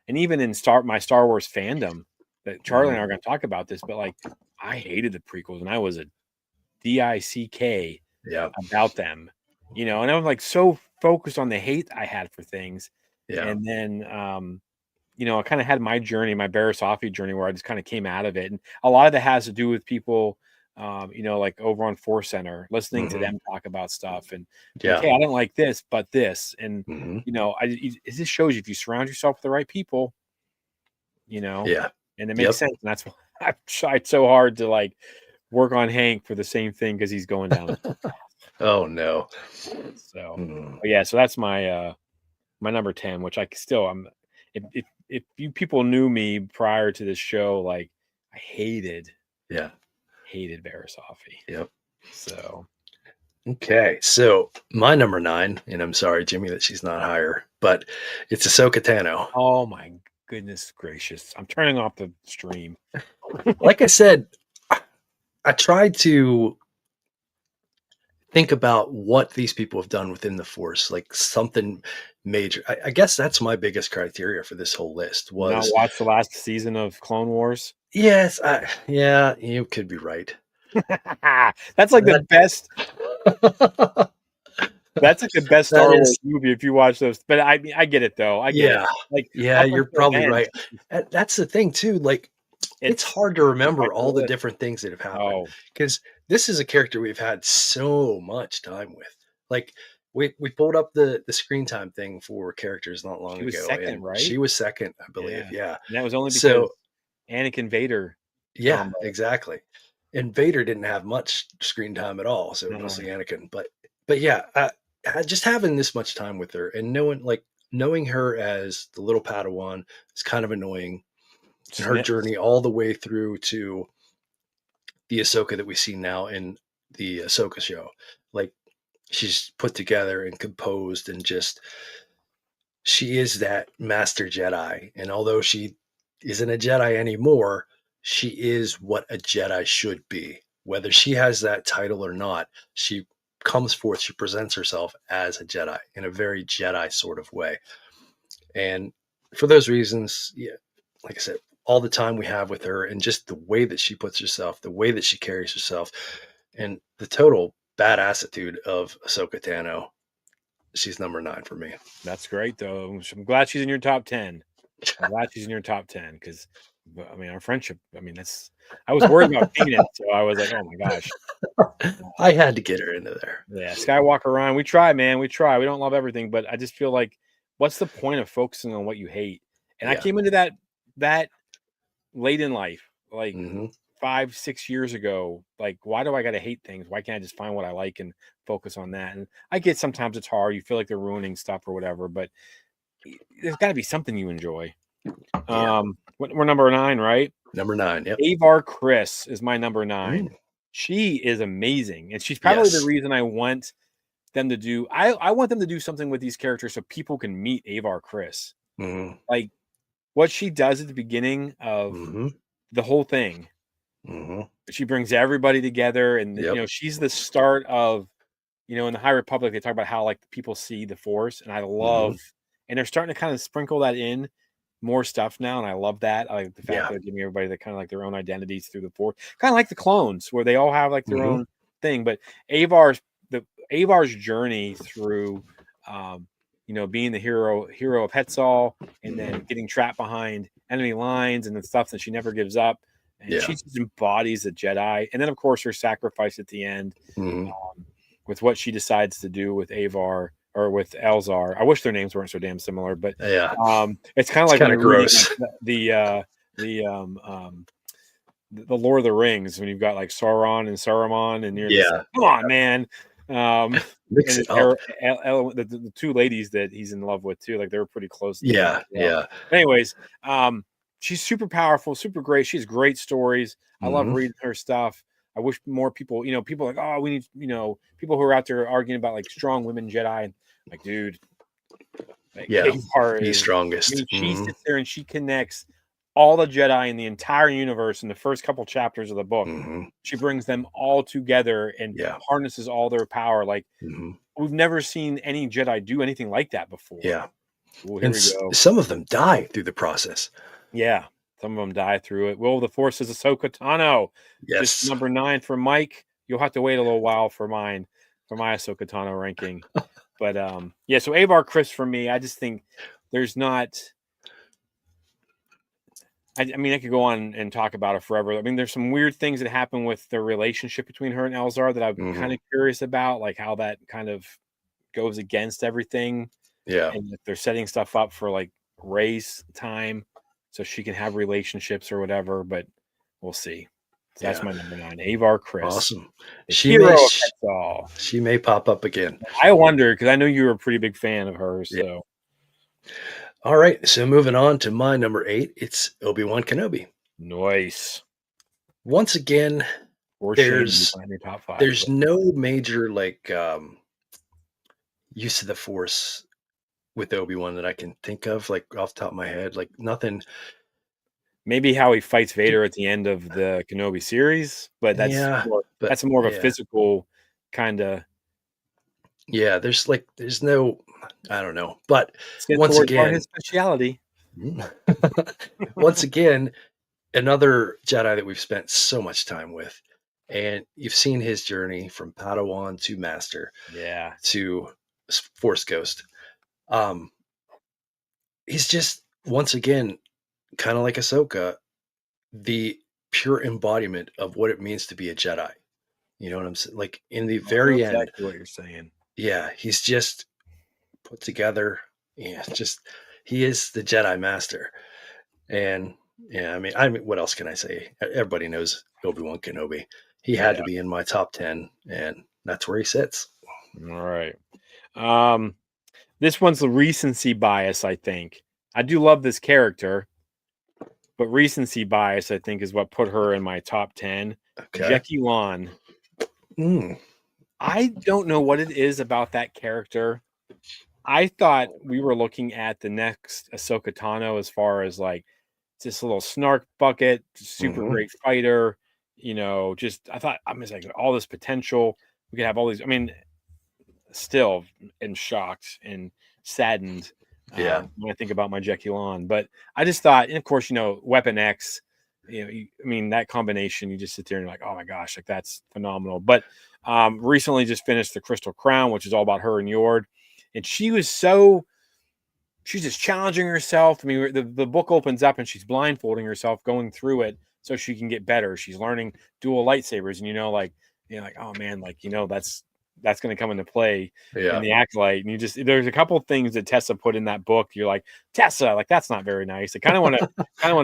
even in my Star Wars fandom, that Charlie and Mhm. I are going to talk about this, but like I hated the prequels and I was a DICK Yeah, about them, and I was like so focused on the hate I had for things. yeah, And then, I kind of had my journey, my Barriss Offee journey, where I just kind of came out of it. And a lot of that has to do with people like over on Force Center, listening to Mhm. them talk about stuff and like, Yeah. hey, I don't like this, but this, and Mhm. it just shows you if you surround yourself with the right people, you know, Yeah. and it makes Yep. sense. And that's why I've tried so hard to like work on Hank for the same thing because he's going down. Oh, no. So, Mm. but yeah, so that's my number 10, which I still I'm. If you people knew me prior to this show, like I Yeah. hated Verisofi. Yep. So Okay. So my number 9, and I'm sorry, Jimmy, that she's not higher, but it's Ahsoka Tano. oh my goodness gracious, I'm turning off the stream. Like I said, I tried to think about what these people have done within the Force, like something major. I guess that's my biggest criteria for this whole list Not was watch the last season of Clone Wars. yes, yeah, you could be right. That's like the That best. That's like the best that Star Wars is movie if you watch those. But I mean, I get it though. I get it. yeah. Like Yeah, up you're until probably then, right. That's the thing too, like, it's it's hard to on my remember all the list. different things that have happened Oh, because this is a character we've had so much time with. Like, we pulled up the screen time thing for characters not long she was ago, second, and right? she was second, I believe, Yeah, yeah. and that was only because So Anakin Vader yeah, combo. exactly. And Vader didn't have much screen time at all, so No, mostly Anakin. But yeah, just having this much time with her and knowing her as the little Padawan is kind of annoying, and her snips. journey all the way through to the Ahsoka that we see now in the Ahsoka show. Like, she's put together and composed, and just she is that master Jedi. And although she isn't a Jedi anymore, she is what a Jedi should be. Whether she has that title or not, she comes forth, she presents herself as a Jedi in a very Jedi sort of way. And for those reasons, yeah, like I said, all the time we have with her and just the way that she puts herself, the way that she carries herself, and the total badass attitude of Ahsoka Tano, she's number 9 for me. That's great though. I'm glad she's in your top 10. I'm glad she's in your top 10 because I mean our friendship. I mean that's. I was worried about pinging it, so I was like, oh my gosh. I had to get her into there. Yeah, Skywalker Ryan. We try, man. We try. We don't love everything, but I just feel like, what's the point of focusing on what you hate? And I Yeah. came into that late in life, like Hmm. 5, 6 years ago. Like, why do I got to hate things? Why can't I just find what I like and focus on that? And I get sometimes it's hard. You feel like they're ruining stuff or whatever, but there's got to be something you enjoy. Yeah. We're number 9, right? Number 9. Yep. Avar Chris is my number 9. Mm. She is amazing, and she's probably the Yes. reason I want them to do. I want them to do something with these characters so people can meet Avar Chris. Hmm. Like what she does at the beginning of Hmm. the whole thing. Hmm. She brings everybody together, and Yep. she's the start of in the High Republic. They talk about how like people see the Force, and I Hmm. love, and they're starting to kind of sprinkle that in more stuff now, and I love that. I like the fact Yeah. that they're giving everybody that kind of like their own identities through the Force, kind of like the clones, where they all have like their Hmm. own thing. But Avar's Avar's journey through, being the hero of Hetzal, and then Hmm. getting trapped behind enemy lines and the stuff that she never gives up, and Yeah. she just embodies a Jedi. And then of course her sacrifice at the end, Hmm. with what she decides to do with Avar or with Elzar. I wish their names weren't so damn similar, but Yeah. it's kind of It's like when kind of you're reading gross. like the Lord of the Rings, when you've got like Sauron and Saruman, and you're just like, Yeah. come on, man. Mix And it up. the two ladies that he's in love with too, like they were pretty close at the end Yeah. as well. Yeah. But anyways, she's super powerful, super great. She has great stories. I love Hmm. reading her stuff. I wish more people, people are like, oh, we need, people who are out there arguing about like strong women Jedi. And like, dude, like Yeah. Avar The is, I strongest. mean, she Hmm. sits there and she connects all the Jedi in the entire universe in the first couple chapters of the book. Hmm. She brings them all together and Yeah. harnesses all their power. Like, Hmm. we've never seen any Jedi do anything like that before. Yeah. Oh, here And we go. some of them die through the process. Yeah, some of them die through it. Will of the Force is Ahsoka Tano. Just Yes. number 9 for Mike. You'll have to wait a little while for mine, for my Ahsoka Tano ranking. But yeah, so Avar Chris for me, I just think there's not I mean, I could go on and talk about it forever. I mean, there's some weird things that happen with the relationship between her and Elzar that I'm kind Mhm. of curious about, like how that kind of goes against everything, Yeah. and if they're setting stuff up for like Rey's time, so she can have relationships or whatever. But we'll see. So that's Yeah. my number 9, Avar Chris, Awesome. the She may hero of sh- Quetzal. she may pop up again. I wonder because I know you were a pretty big fan of hers. Yeah. So All right. So moving on to my number 8, it's Obi-Wan Kenobi. nice. Once again, Or shame you there's find your top 5. there's But no major use of the Force with Obi-Wan that I can think of, like off the top of my head. Like nothing. maybe how he fights Vader at the end of the Kenobi series, but Yeah, but that's more of a yeah. physical kind of Yeah, there's no, I don't know. But Sith once Lords are his again, speciality. once again, another Jedi that we've spent so much time with. And you've seen his journey from Padawan to Master Yeah. to Force Ghost. Um, he's just once again kind of like Ahsoka, the pure embodiment of what it means to be a Jedi. You know what I'm saying? Like in the I know very end, exactly what you're saying. yeah, he's just put together. Yeah, just he is the Jedi Master. And yeah, I mean, what else can I say? Everybody knows Obi-Wan Kenobi. He had Yeah. to be in my top 10, and that's where he sits. All right. Um, this one's the recency bias, I think. I do love this character, but recency bias, I think, is what put her in my top 10. Okay. Jackie Lon. Mm, I don't know what it is about that character. I thought we were looking at the next Ahsoka Tano as far as like just a little snark bucket, super hmm. great fighter. Just I thought I'm just like all this potential. We could have all these. I mean, still and shocked and saddened Yeah. when I think about my Jackie Lon. But I just thought, and of course, Weapon X. I mean that combination. You just sit there and you're like, oh my gosh, like that's phenomenal. But recently just finished the Crystal Crown, which is all about her and Yord, and she's just challenging herself. I mean, the book opens up and she's blindfolding herself, going through it so she can get better. She's learning dual lightsabers, and like oh man, like that's going to come into play in Yeah. the acolyte. And there's a couple of things that Tessa put in that book. You're like Tessa, like that's not very nice. I kind of want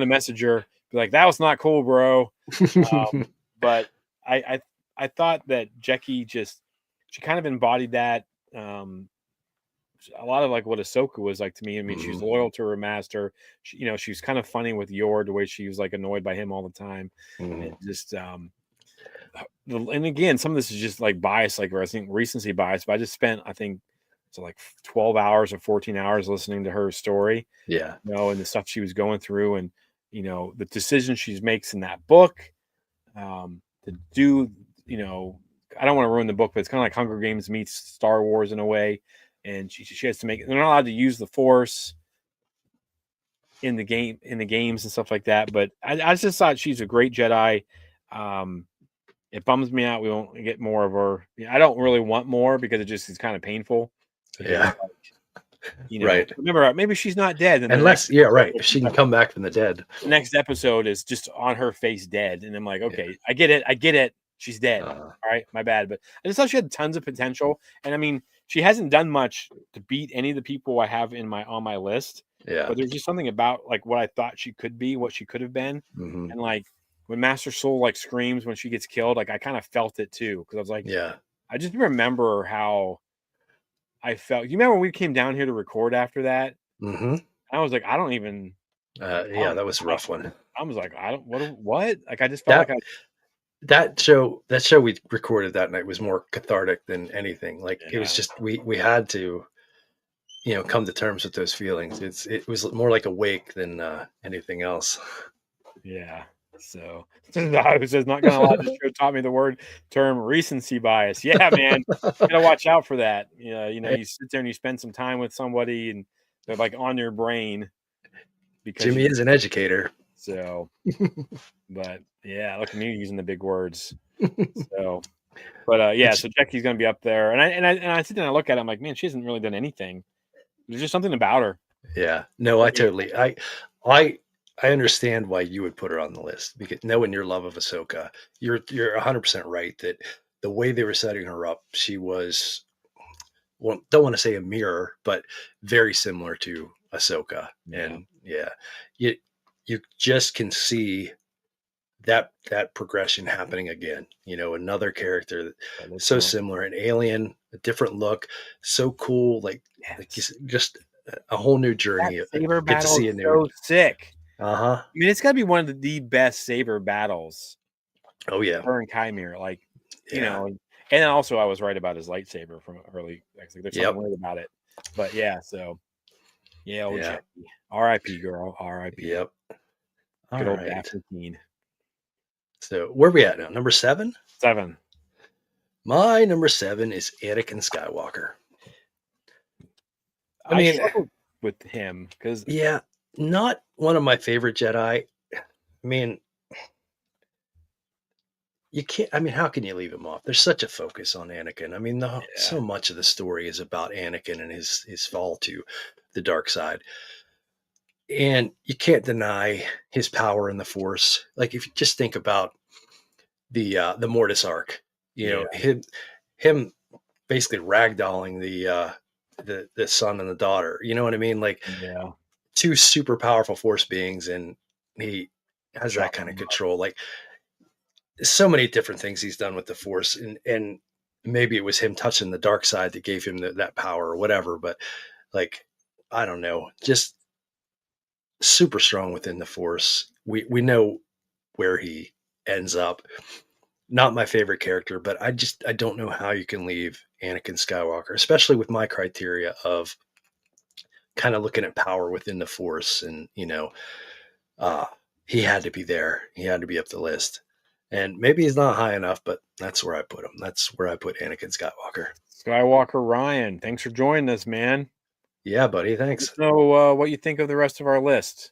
to message her, be like that was not cool, bro. But I thought that Jackie she kind of embodied that. A lot of like what Ahsoka was like to me. I mean, she's Mhm. loyal to her master. She was kind of funny with Yord, the way she was like annoyed by him all the time, and Mhm. just and again, some of this is just like bias, like I think recency bias. But I just spent, I think, so like 12 hours or 14 hours listening to her story, Yeah. and the stuff she was going through, and the decisions she makes in that book, to do, I don't want to ruin the book, but it's kind of like Hunger Games meets Star Wars in a way. And she has to make. They're not allowed to use the Force in the games and stuff like that. But I just thought she's a great Jedi. It bums me out we won't get more of her. I don't really want more because it just is kind of painful. Because Yeah. it's like, Right. remember maybe she's not dead, and the Unless, yeah, right. If she can come back from the dead. next episode is just on her face dead, and I'm like, Yeah. okay, I get it. She's dead. Uh, All right, my bad. But I just thought she had tons of potential, and I mean, she hasn't done much to beat any of the people I have on my list. yeah. But there's just something about like what I thought she could be, what she could have been, Hmm. and like when Master Soul like screams when she gets killed, like I kind of felt it too because I was like, Yeah. I just remember how I felt. You remember when we came down here to record after that? Hmm. I was like, I don't even. I Yeah, don't. that was a rough one. I was like, I don't. What? Like I just felt like That I. that show we recorded that night was more cathartic than anything. Like it was Yeah. just we had to, come to terms with those feelings. It was more like a wake than anything else. Yeah. So I was just not gonna lie. This show taught me the term recency bias. Yeah, man, you gotta watch out for that. You sit there and you spend some time with somebody, and they're like on your brain because Jimmy you. is an educator. So, but yeah, look at me using the big words. So, but yeah, so Jackie's gonna be up there, and I sit there and I look at it. I'm like, man, she hasn't really done anything. There's just something about her. Yeah. No, I totally. I I understand why you would put her on the list because knowing your love of Ahsoka, you're 100% right that the way they were setting her up, she was, well, don't want to say a mirror, but very similar to Ahsoka. Yeah, And yeah, you you just can see that progression happening again. Another character that is so smart. similar, an alien, a different look, so cool. Like you Yes. said, just a whole new That journey. saber Get to battle see a is new. so sick. Uh-huh. I mean, it's got to be one of the best saber battles, Oh yeah. her and Chimera. Like, Yeah. and then also I was right about his lightsaber from early. Like, there's something Yep. weird about it. But yeah, so yeah, old Yeah. Jackie. R.I.P. girl. R.I.P. Yep. All Good old right. Daphne Keene. So where are we at now? Number 7? 7. My number 7 is Anakin Skywalker. I I mean, struggled with him because yeah, not one of my favorite Jedi. I mean, you can't. I mean, how can you leave him off? There's such a focus on Anakin. I mean, yeah, so much of the story is about Anakin and his fall to the dark side, and you can't deny his power in the Force. Like if you just think about the Mortis arc, yeah, him basically ragdolling the son and the daughter. You know what I mean? Like yeah. two super powerful Force beings, and he has that Chop kind of him up. control. Like so many different things he's done with the Force, and maybe it was him touching the dark side that gave him that power or whatever. But like, I don't know, just super strong within the Force. We know where he ends up. Not my favorite character, but I don't know how you can leave Anakin Skywalker, especially with my criteria of kind of looking at power within the Force, and uh, he had to be there. He had to be up the list. And maybe he's not high enough, but that's where I put him. That's where I put Anakin Skywalker. Skywalker Ryan. Thanks for joining us, man. Yeah, buddy. Let us Thanks. know what you think of the rest of our list.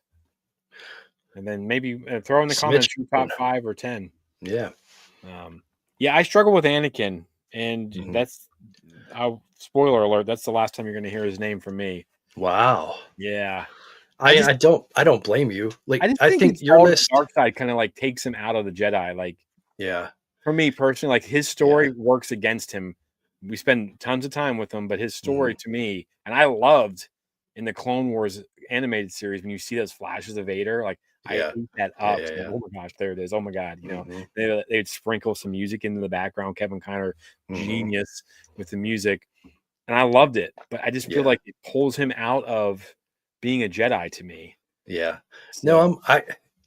And then maybe throw in the Submit comments your your own. top 5 or 10. Yeah. Um, yeah, I struggle with Anakin, and Mhm. that's spoiler alert. That's the last time you're going to hear his name from me. Wow. Yeah, I I just I don't I don't blame you. I Like just I think think his your fall to the list. dark side kind of like takes him out of the Jedi. Like Yeah. for me personally, like his Yeah. story works against him. We spend tons of time with him, but his story Mhm. to me, and I loved in the Clone Wars animated series when you see those flashes of Vader, like I Yeah. ate that Yeah. up. Yeah. So like, Yeah. oh my gosh, there it is. Oh my god, Mhm. they'd sprinkle some music into the background. Kevin Kiner, Mhm. genius with the music, and I loved it. But I just feel Yeah. like it pulls him out of being a Jedi to me. Yeah. No, So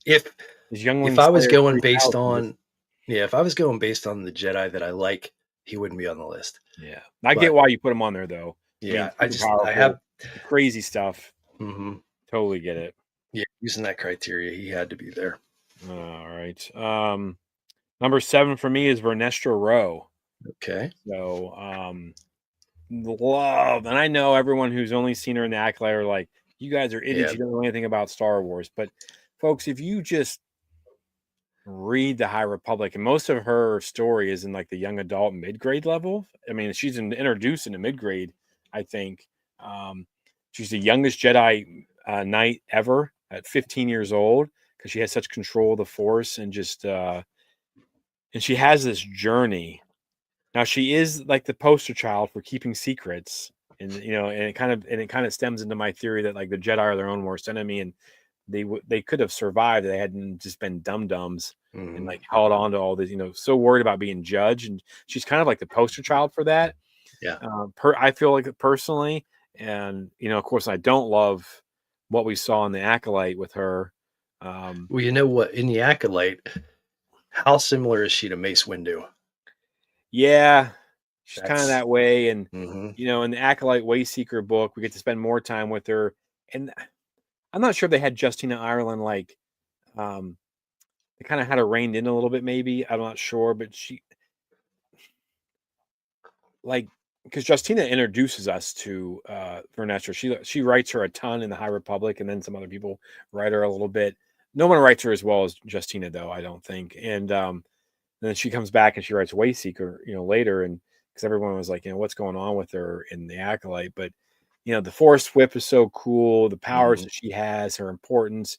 if his if youngling I was Slayer going based 3000 just on yeah, if I was going based on the Jedi that I like, he wouldn't be on the list. yeah. I get But why you put him on there though. I mean, yeah, super I powerful, have crazy stuff. mhm. Totally get it. Yeah, using that criteria, he had to be there. All right. Number 7 for me is Vernestra Rowe. Okay. So, love, and I know everyone who's only seen her in the Acolyte are like, you guys are idiots. Yeah. You don't know anything about Star Wars. But, folks, if you just read the High Republic, and most of her story is in like the young adult mid grade level. I mean, she's introduced in the mid grade, I think. Um, she's the youngest Jedi knight ever at 15 years old because she has such control of the Force and just, and she has this journey. Now she is like the poster child for keeping secrets, and and it kind of stems into my theory that like the Jedi are their own worst enemy, and they could have survived if they hadn't just been dum dums and Mhm. like held on to all this, so worried about being judged, and she's kind of like the poster child for that. Yeah. I feel like it personally, and of course, I don't love what we saw in the Acolyte with her. Um, Well, you know what? In the Acolyte, how similar is she to Mace Windu? Yeah, she's kind of That's that way, and mhm. in the Acolyte Wayseeker book, we get to spend more time with her. And I'm not sure if they had Justina Ireland like, um, they kind of had her reined in a little bit, maybe. I'm not sure, but she like because Justina introduces us to Vernestra. She writes her a ton in the High Republic, and then some other people write her a little bit. No one writes her as well as Justina, though, I don't think. And then she comes back and she writes Wayseeker, later, and because everyone was like, what's going on with her in the Acolyte? But the Force Whip is so cool. The powers Mhm. that she has, her importance.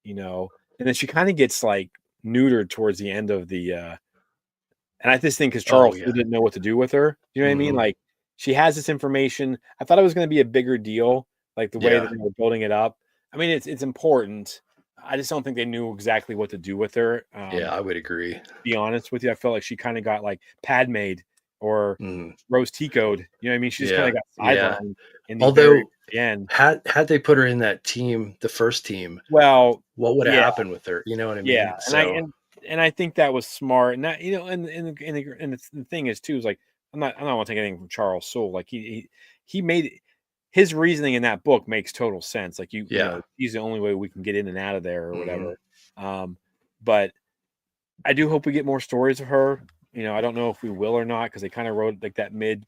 and then she kind of gets like neutered towards the end of the and I just think because Oh Charles yeah. still didn't know what to do with her. You know what I mean? Mhm. Like she has this information. I thought it was going to be a bigger deal, like the way that Yeah. they were building it up. I mean, it's important. I just don't think they knew exactly what to do with her. Yeah, I would agree. Be honest with you, I felt like she kind of got like Padmade or Mhm. Rose Tico'd. You know what I mean? She just kind Yeah. of got Yeah. sidelined in Although the end. had they put her in that team, the first team, Well, what would have yeah, happened with her? You know what I yeah, mean? So and I think that was smart. And that and the thing is too is like I don't want to take anything from Charles Soule. Like he made his reasoning in that book makes total sense. Like yeah. he's the only way we can get in and out of there or Mhm. whatever. But I do hope we get more stories of her. I don't know if we will or not because they kind of wrote like that mid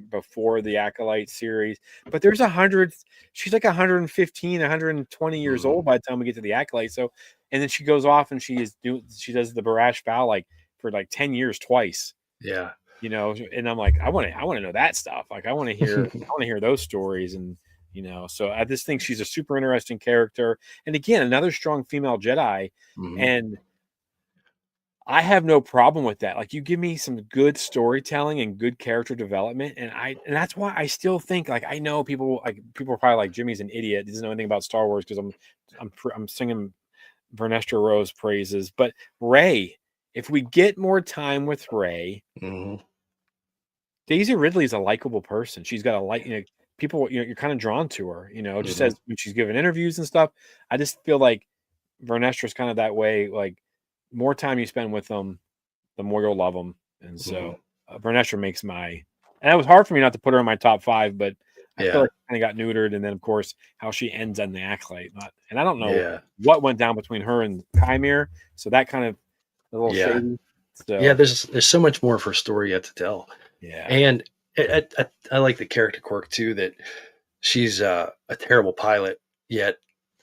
before the Acolyte series. But there's 100. She's like 115, 120 years Mhm. old by the time we get to the Acolyte. So, and then she goes off and she does the Barash vow like for like 10 years twice. Yeah. And I'm like, I want to know that stuff. Like, I want to hear those stories. And so I just think she's a super interesting character. And again, another strong female Jedi. Mhm. And I have no problem with that. Like you give me some good storytelling and good character development, and that's why I still think like I know people are probably like Jimmy's an idiot. He doesn't know anything about Star Wars because I'm singing Vernestra Rose praises, but Ray, if we get more time with Ray, Mhm. Daisy Ridley is a likable person. She's got a people you're kind of drawn to her. Just Mhm. as when she's giving interviews and stuff. I just feel like Vernestra's kind of that way. Like more time you spend with them, the more you'll love them. And so Mhm. Vernestra makes and it was hard for me not to put her in my top 5, but I feel Yeah. like kind of got neutered. And then of course how she ends on the Acolyte. And I don't know Yeah. what went down between her and Chimere. So that kind of a little Yeah. shady. Yeah, So there's so much more of her story yet to tell. yeah, And I like the character quirk too that she's a terrible pilot, yet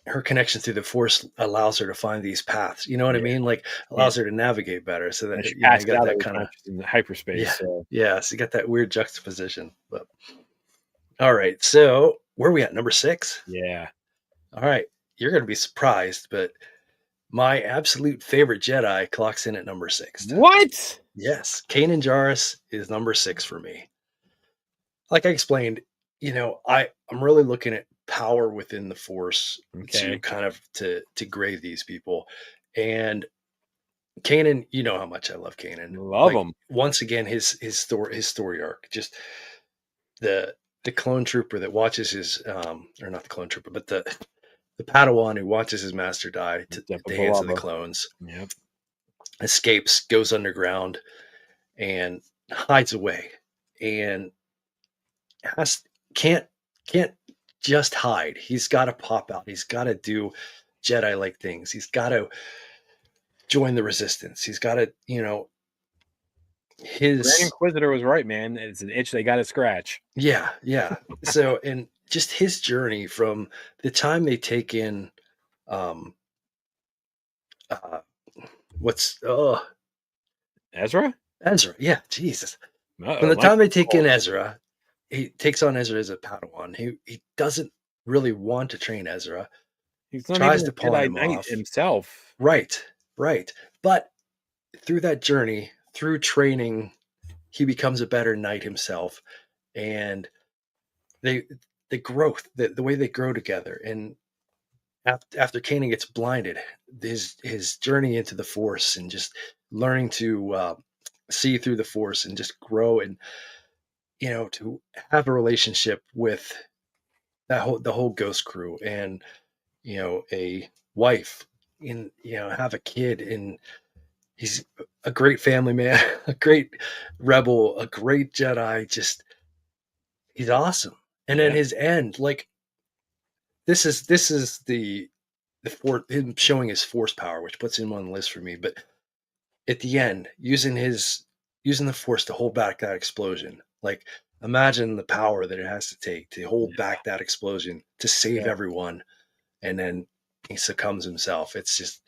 her connection through the force allows her to find these paths. You know what I yeah, mean? Like yeah. allows her to navigate better. So And that she you passes got out that every kind time of she's in hyperspace. yeah, So yeah. So you got that weird juxtaposition. But all right, so where are we at? Number 6. yeah. All right, you're gonna be surprised, but my absolute favorite Jedi clocks in at number 6. What? Yes, Kanan Jarrus is number 6 for me. Like I explained, I'm really looking at power within the force to Okay. kind of to grade these people. And Kanan, you know how much I love Kanan. Love Like them. once again, his story arc, just the the clone trooper that watches his or not the clone trooper, but the Padawan who watches his master die at the hands of the clones, Yep. escapes, goes underground, and hides away, and has can't can't just hide. He's got to pop out. He's got to do Jedi like things. He's got to join the resistance. He's got to, Grand his Inquisitor was right, man. It's an itch they got to scratch. yeah, yeah. So and just his journey from the time they take in um uh what's Ezra? Ezra. Yeah, Jesus. From Uh-oh, the Mike. time they take in Ezra, he takes on Ezra as a Padawan. He doesn't really want to train Ezra, He's not tries even to a pawn Jedi him Knight off. himself. Right, right. But through that journey, through training, he becomes a better knight himself. And they the growth, the way they grow together. And after Kanan gets blinded, his journey into the Force and just learning to see through the Force and just grow and to have a relationship with the whole Ghost crew and a wife and have a kid and he's a great family man, a great rebel, a great Jedi. Just he's awesome. And then Yeah. his end, like this is the for him showing his force power, which puts him on the list for me. But at the end, using the force to hold back that explosion, like imagine the power that it has to take to hold Yeah. back that explosion to save Yeah. everyone, and then he succumbs himself. It's just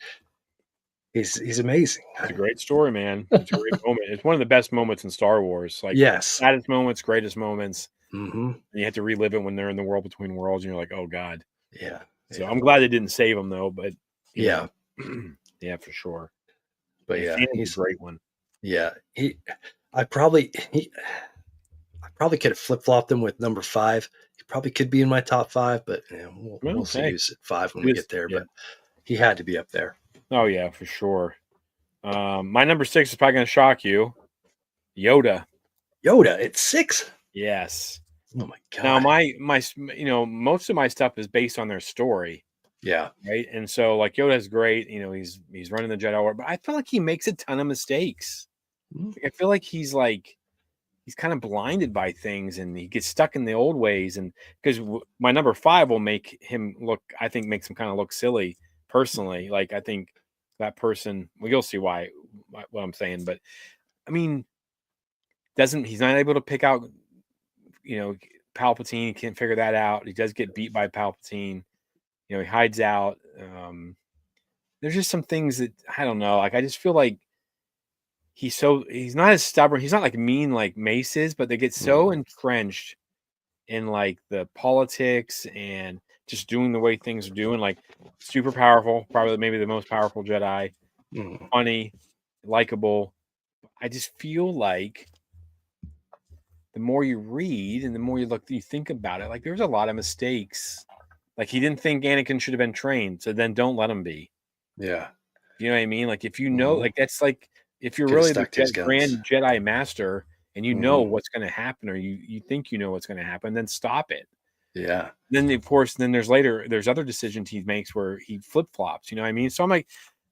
he's amazing. It's a great story, man. It's a great moment. It's one of the best moments in Star Wars. Like Yes. saddest moments, greatest moments. Hmm. And you have to relive it when they're in the world between worlds and you're like, oh God. Yeah. So Yeah. I'm glad they didn't save him though, but Yeah. Yeah, for sure. But Yeah, yeah, Kanan's a he's great one. yeah. I probably I probably could have flip flopped him with number 5. He probably could be in my top 5, but we'll Well, see hey, who's at 5 when we just get there. yeah. But he had to be up there. Oh yeah, for sure. My number 6 is probably going to shock you. Yoda. Yoda at 6. Yes. Oh my Now god. my most of my stuff is based on their story, Yeah. right? And so like Yoda's great, he's running the Jedi Order, but I feel like he makes a ton of mistakes. Mm, Like, I feel like he's kind of blinded by things and he gets stuck in the old ways. And because my number 5 will make him look, I think makes him kind of look silly personally. Like I think that person, well, you'll see why what I'm saying, but I mean, doesn't he's not able to pick out, you know, Palpatine. He can't figure that out. He does get beat by Palpatine. He hides out. There's just some things that I don't know. Like I just feel like he's not as stubborn. He's not like mean like Mace is, but they get so mm, entrenched in like the politics and just doing the way things are doing. Like super powerful, probably maybe the most powerful Jedi. mm. Funny, likable. I just feel like the more you read and the more you think about it, like there's a lot of mistakes. Like he didn't think Anakin should have been trained, so then don't let him be. Yeah. You know what I mean? Like if you know, Hmm. like that's like if you're Could have really the stuck to his guns. Grand Jedi Master and you know Hmm. what's going to happen, or you think you know what's going to happen, then stop it. Yeah. Then of course, then there's other decisions he makes where he flip flops. You know what I mean? So I'm like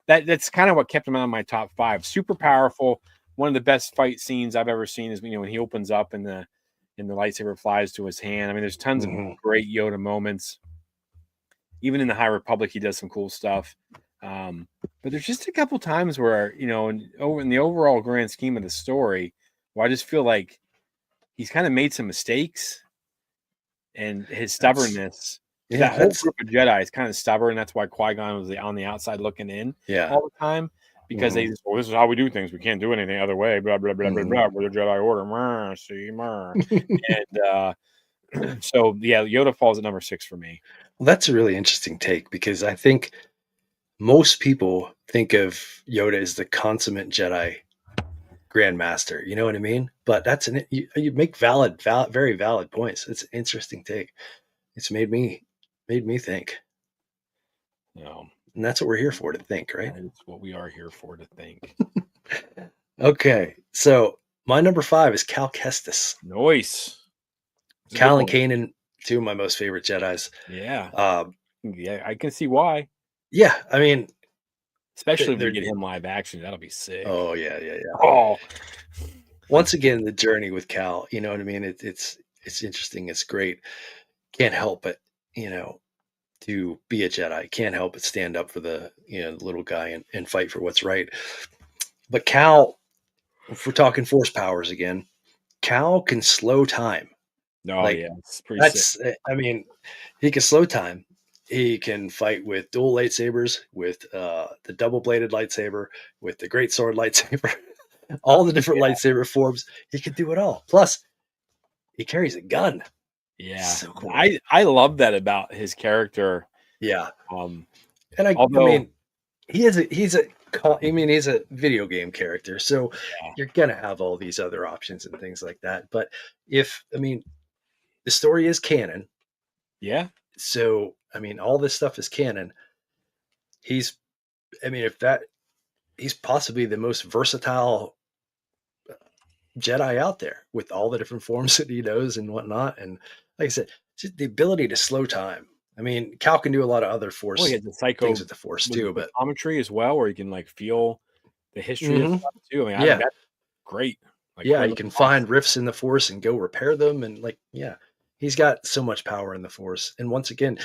that's kind of what kept him on my top 5. Super powerful. One of the best fight scenes I've ever seen is when he opens up and the lightsaber flies to his hand. I mean, there's tons of Hmm. great Yoda moments. Even in the High Republic, he does some cool stuff. But there's just a couple times where in the overall grand scheme of the story, where I just feel like he's kind of made some mistakes, and his That's stubbornness. Because yeah. that whole That's group of Jedi is kind of stubborn. That's why Qui-Gon was on the outside looking in yeah. all the time. Because they Hmm. just, well, this is how we do things. We can't do anything other way. Blah blah blah blah Hmm. blah. We're the Jedi Order. See, and so yeah, Yoda falls at number 6 for me. Well, that's a really interesting take because I think most people think of Yoda as the consummate Jedi grandmaster. You know what I mean? But you make very valid points. It's an interesting take. It's made me think, No, and that's what we're here for to think, right? that is what we are here for to think. Okay, so my number 5 is Cal Kestis. Noise. It's a good Cal and one. Kanan, two of my most favorite Jedi's. Yeah. Um, Yeah, I can see why. yeah, I mean, Especially if we they're, get him live action. That'll be sick. oh yeah, yeah, yeah. Oh, Once again, the journey with Cal, you know what I mean? It's interesting. It's great. Can't help but you know to be a Jedi. Can't help but stand up for the little guy and fight for what's right. But Cal, if we're talking force powers again, Cal can slow time. no, Like yeah, it's pretty sick. that's I mean, he can slow time. He can fight with dual lightsabers, with the double bladed lightsaber, with the great sword lightsaber, all the different Yeah, lightsaber forms. He can do it all. Plus, he carries a gun. yeah. So cool. I love that about his character. Yeah, Um, and I although, mean, he's a video game character, so yeah, you're gonna have all these other options and things like that. But if I mean, the story is canon, yeah, so I mean, all this stuff is canon. He's, I mean, if that he's possibly the most versatile Jedi out there with all the different forms that he knows and whatnot. And like I said, just the ability to slow time. I mean, Cal can do a lot of other well, he force has the things psycho with the force with the too, but psychometry as well, where you can like feel the history of hmm stuff too. I think yeah, that's great. Like yeah, he really can awesome. find rifts in the force and go repair them. And like, yeah, he's got so much power in the force. And once again,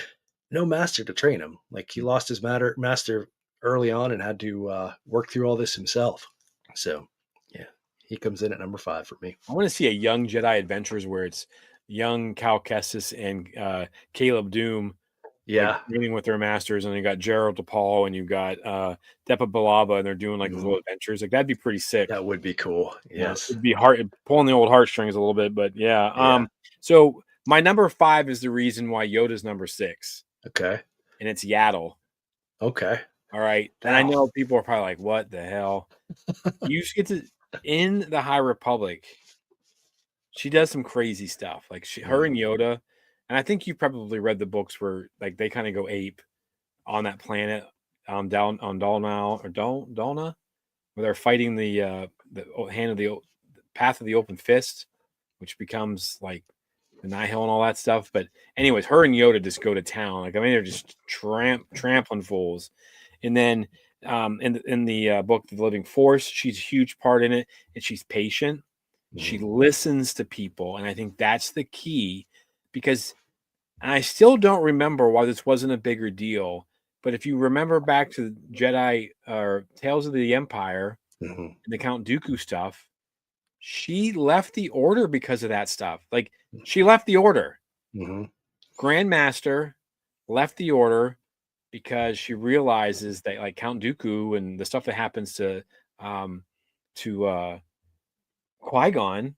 no master to train him. Like he lost his master early on and had to work through all this himself. So yeah, he comes in at number 5 for me. I want to see a young Jedi Adventures where it's young Cal Kestis and Caleb Doom like Yeah. training with their masters, and you got Gerald DePaul and you got Depa Balaba, and they're doing like these Mhm. little adventures. Like that'd be pretty sick. That would be cool. Yes. It'd be hard pulling the old heartstrings a little bit, but yeah. Yeah. So my number 5 is the reason why Yoda's number 6, Okay. and it's Yaddle. Okay. All right. And I know people are probably like, what the hell? You should get to in the High Republic. She does some crazy stuff. Like her and Yoda, and I think you probably read the books where like they kind of go ape on that planet down on Dalnau or Dalna, where they're fighting the hand of the path of the open fist, which becomes like the Nihil and all that stuff. But anyways, her and Yoda just go to town. Like I mean, they're just trampling fools. And then in the book, The Living Force, she's a huge part in it, and she's patient. She listens to people, and I think that's the key because I still don't remember why this wasn't a bigger deal. But if you remember back to Jedi or Tales of the Empire and the Count Dooku stuff, she left the order because of that stuff. Like she left the order. Grandmaster left the order because she realizes that like Count Dooku and the stuff that happens to Qui-Gon,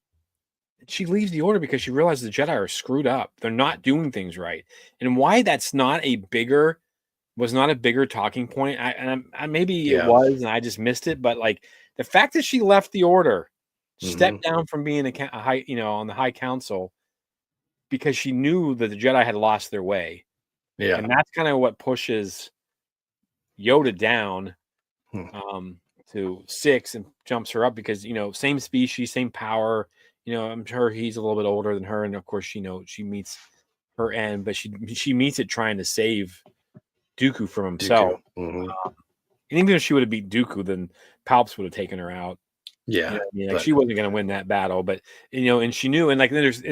she leaves the order because she realizes the Jedi are screwed up. They're not doing things right. And why that's not a bigger talking point. I maybe it was, and I just missed it. But like the fact that she left the order, stepped down from being a high, on the High Council, because she knew that the Jedi had lost their way. Yeah, and that's kind of what pushes Yoda down to 6 and jumps her up because same species, same power. I'm sure he's a little bit older than her, and of course, she meets her end, but she meets it trying to save Dooku from himself. And even if she would have beat Dooku, then Palps would have taken her out. Yeah, she wasn't going to win that battle, but and she knew. And like there's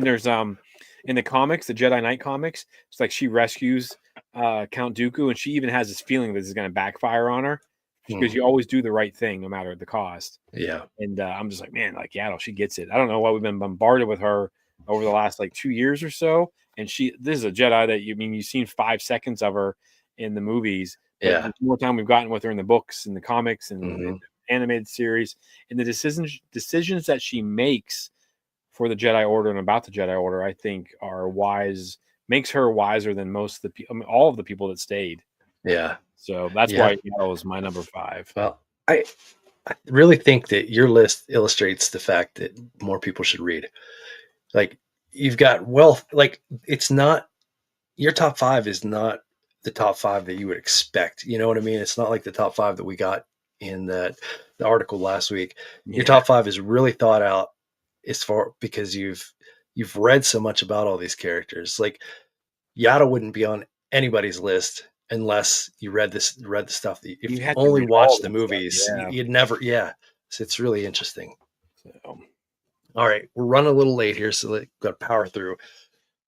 in the comics, the Jedi Knight comics, it's like she rescues Count Dooku, and she even has this feeling that this is going to backfire on her because you always do the right thing no matter the cost. Yeah, and I'm just like, man, like Yaddle, she gets it. I don't know why we've been bombarded with her over the last like 2 years or so, and this is a Jedi that you've seen 5 seconds of her in the movies. But the more time we've gotten with her in the books and the comics and the animated series, and the decisions that she makes for the Jedi Order and about the Jedi Order, I think are wise, makes her wiser than most of all of the people that stayed. Yeah. So that's why Yaddle is my number 5. Well, I really think that your list illustrates the fact that more people should read. Like you've got like it's not, your top 5 is not the top 5 that you would expect. You know what I mean? It's not like the top 5 that we got in the article last week. Your top 5 is really thought out because you've read so much about all these characters. Like Yaddle wouldn't be on anybody's list unless you read the stuff that if you only watched the movies, you'd never. Yeah. So it's really interesting. So, all right. We're running a little late here, so we've got to power through.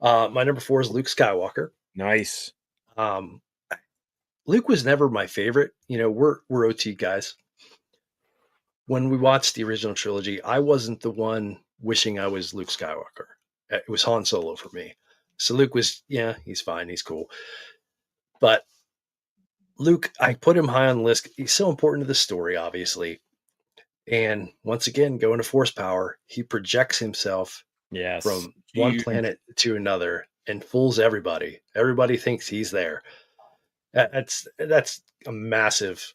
My number 4 is Luke Skywalker. Nice. Luke was never my favorite. We're OT guys. When we watched the original trilogy, I wasn't the one wishing I was Luke Skywalker. It was Han Solo for me. So Luke was, he's fine. He's cool. But Luke, I put him high on the list. He's so important to the story, obviously. And once again, going to Force power, he projects himself from one planet to another and fools everybody. Everybody thinks he's there. That's a massive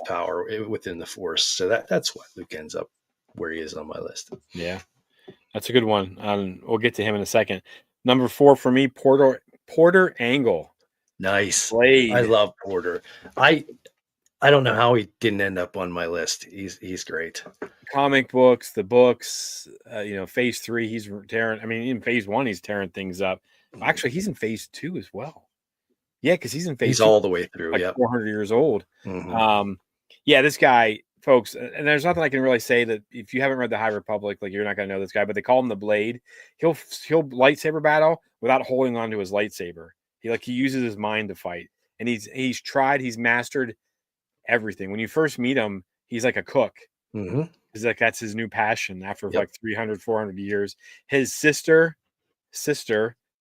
power within the Force. So that's why Luke ends up where he is on my list. Yeah, that's a good one. We'll get to him in a second. Number 4 for me, Porter Engle. Nice. Blade. I love Porter. I don't know how he didn't end up on my list. He's great. Comic books, the books, phase 3, he's tearing. I mean, in phase 1, he's tearing things up. Actually, he's in phase 2 as well. Yeah, because he's in phase 2, all the way through. Like 400 years old. This guy, folks, and there's nothing I can really say that if you haven't read the High Republic, like you're not going to know this guy. But they call him the Blade. He'll lightsaber battle without holding on to his lightsaber. He uses his mind to fight, and he's mastered everything. When you first meet him, he's like a cook. Because like that's his new passion after like 300, 400 years. His sister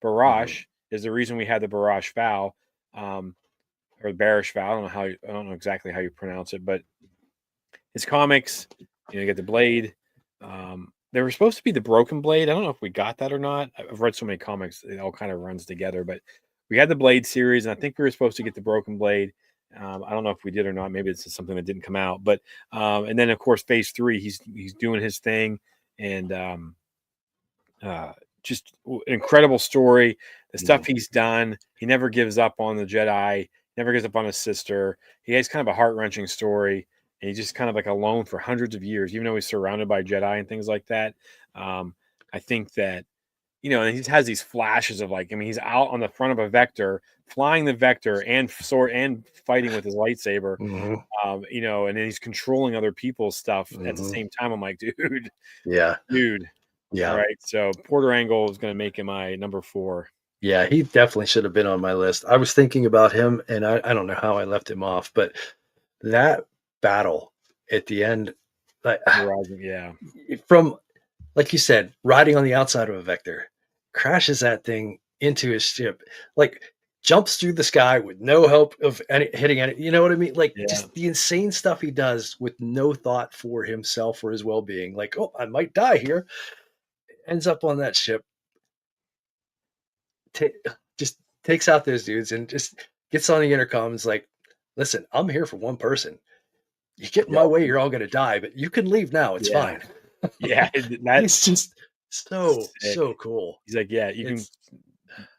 Barash is the reason we had the Barash vow, or the Barash vow. I don't know exactly how you pronounce it, but his comics, you get the blade. There was supposed to be the broken blade. I don't know if we got that or not. I've read so many comics; it all kind of runs together. But we had the Blade series, and I think we were supposed to get the broken blade. I don't know if we did or not. Maybe it's just something that didn't come out. But and then of course phase 3, he's doing his thing, and uh, just incredible story. The stuff he's done. He never gives up on the Jedi. Never gives up on his sister. He has kind of a heart wrenching story, and he's just kind of like alone for hundreds of years, even though he's surrounded by Jedi and things like that. I think that and he has these flashes of like, I mean, he's out on the front of a vector, flying the vector and sword and fighting with his lightsaber, Mm-hmm. and then he's controlling other people's stuff at the Mm-hmm. same time. I'm like, Yeah. dude. All Yeah. right. So Porter Angle is going to make him my number 4. Yeah. He definitely should have been on my list. I was thinking about him, and I don't know how I left him off, but that battle at the end, like, Horizon, yeah. from, like you said, riding on the outside of a vector, crashes that thing into his ship, like jumps through the sky with no hope of hitting any. You know what I mean? Like Yeah. just the insane stuff he does with no thought for himself or his well being. Like, oh, I might die here. Ends up on that ship, just takes out those dudes and just gets on the intercom. And is like, listen, I'm here for one person. You get in my way, you're all going to die, but you can leave now. It's Yeah. fine. Yeah. He's That's just so sick. cool. He's like, yeah, you can. It's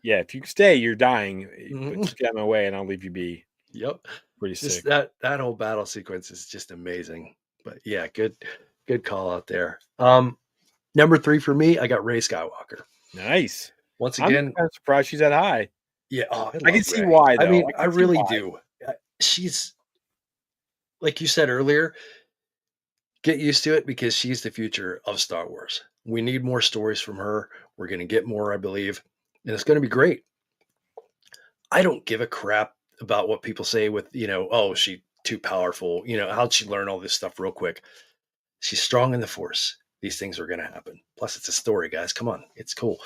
Yeah, if you stay, you're dying. But mhm. just get out of my way, and I'll leave you be. Yep. Pretty Just sick. that whole battle sequence is just amazing. But yeah, good call out there. Number 3 for me, I got Ray Skywalker. Nice. Once I'm again, kind of surprised she's that high. yeah, oh, I I can love see Ray. why, I though. mean, I I can see really why. do. She's, like you said earlier, get used to it because she's the future of Star Wars. We need more stories from her. We're going to get more, I believe, and it's going to be great. I don't give a crap about what people say with, oh, she too powerful. How'd she learn all this stuff real quick? She's strong in the force. These things are going to happen. Plus, it's a story, guys. Come on, it's cool.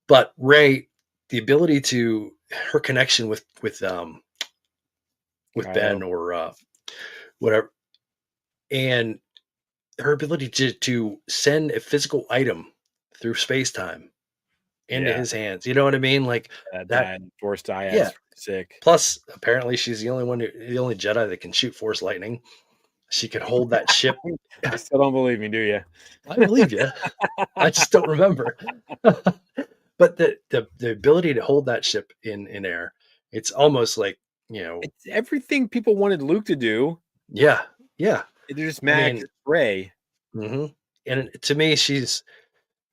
But Ray, the ability to her connection with Ben Kylo. or whatever, and her ability to send a physical item through space time into Yeah, his hands. You know what I mean? Like that. that Force Yeah. Dyad's sick. Plus, apparently, she's the only Jedi that can shoot force lightning. She could hold that ship. You still don't believe me, do you? I believe you. I just don't remember. But the ability to hold that ship in air, it's almost like, It's everything people wanted Luke to do. yeah, yeah. They're just I mad 'cause mean, it's Rey. and to me,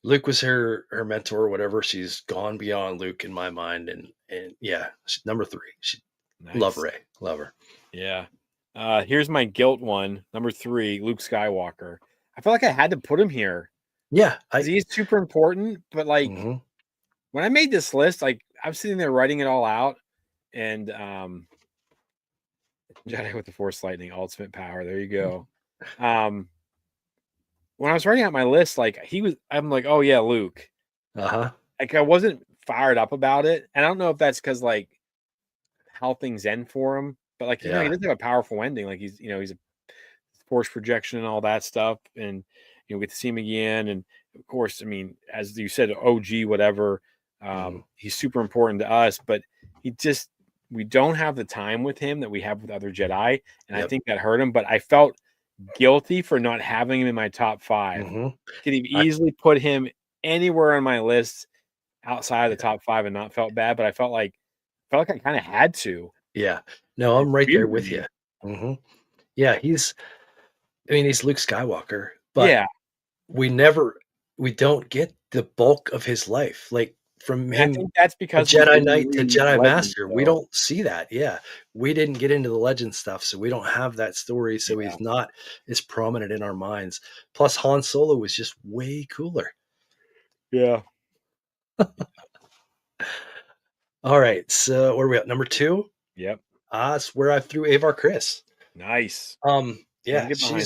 Luke was her mentor, or whatever. She's gone beyond Luke in my mind, and yeah, she's number 3. She love Nice. Ray, love her. Yeah. Here's my guilt one. Number 3, Luke Skywalker. I feel like I had to put him here Yeah, because he's super important. But like mhm. when I made this list, like I'm sitting there writing it all out, and Jedi with the Force Lightning, ultimate power. There you go. Um, when I was writing out my list, like I'm like, oh yeah, Luke. Uh-huh. Like I wasn't fired up about it, and I don't know if that's because like how things end for him, but like he Yeah. doesn't have a powerful ending. Like he's a force projection and all that stuff, and we get to see him again, and of course, I mean, as you said, OG whatever. Mhm. He's super important to us, but he just we don't have the time with him that we have with other Jedi, and I Yep. think that hurt him. But I felt guilty for not having him in my top 5. Mhm. Could have I easily put him anywhere on my list outside of the Yeah. top 5 and not felt bad, but I felt like I kind of had to. Yeah. No, It's I'm right there weird to with me. you. Mhm. Yeah, he's Luke Skywalker, but Yeah, we don't get the bulk of his life. Like from and I him, think that's a because we Jedi didn't Knight to read Jedi Legends, Master, we though. don't see that. Yeah. We didn't get into the legend stuff, so we don't have that story. So Yeah, he's not as prominent in our minds. Plus, Han Solo was just way cooler. yeah, All right. So where are we at? Number 2? yep, That's where I threw Avar Chris. nice. Can't Yeah, get behind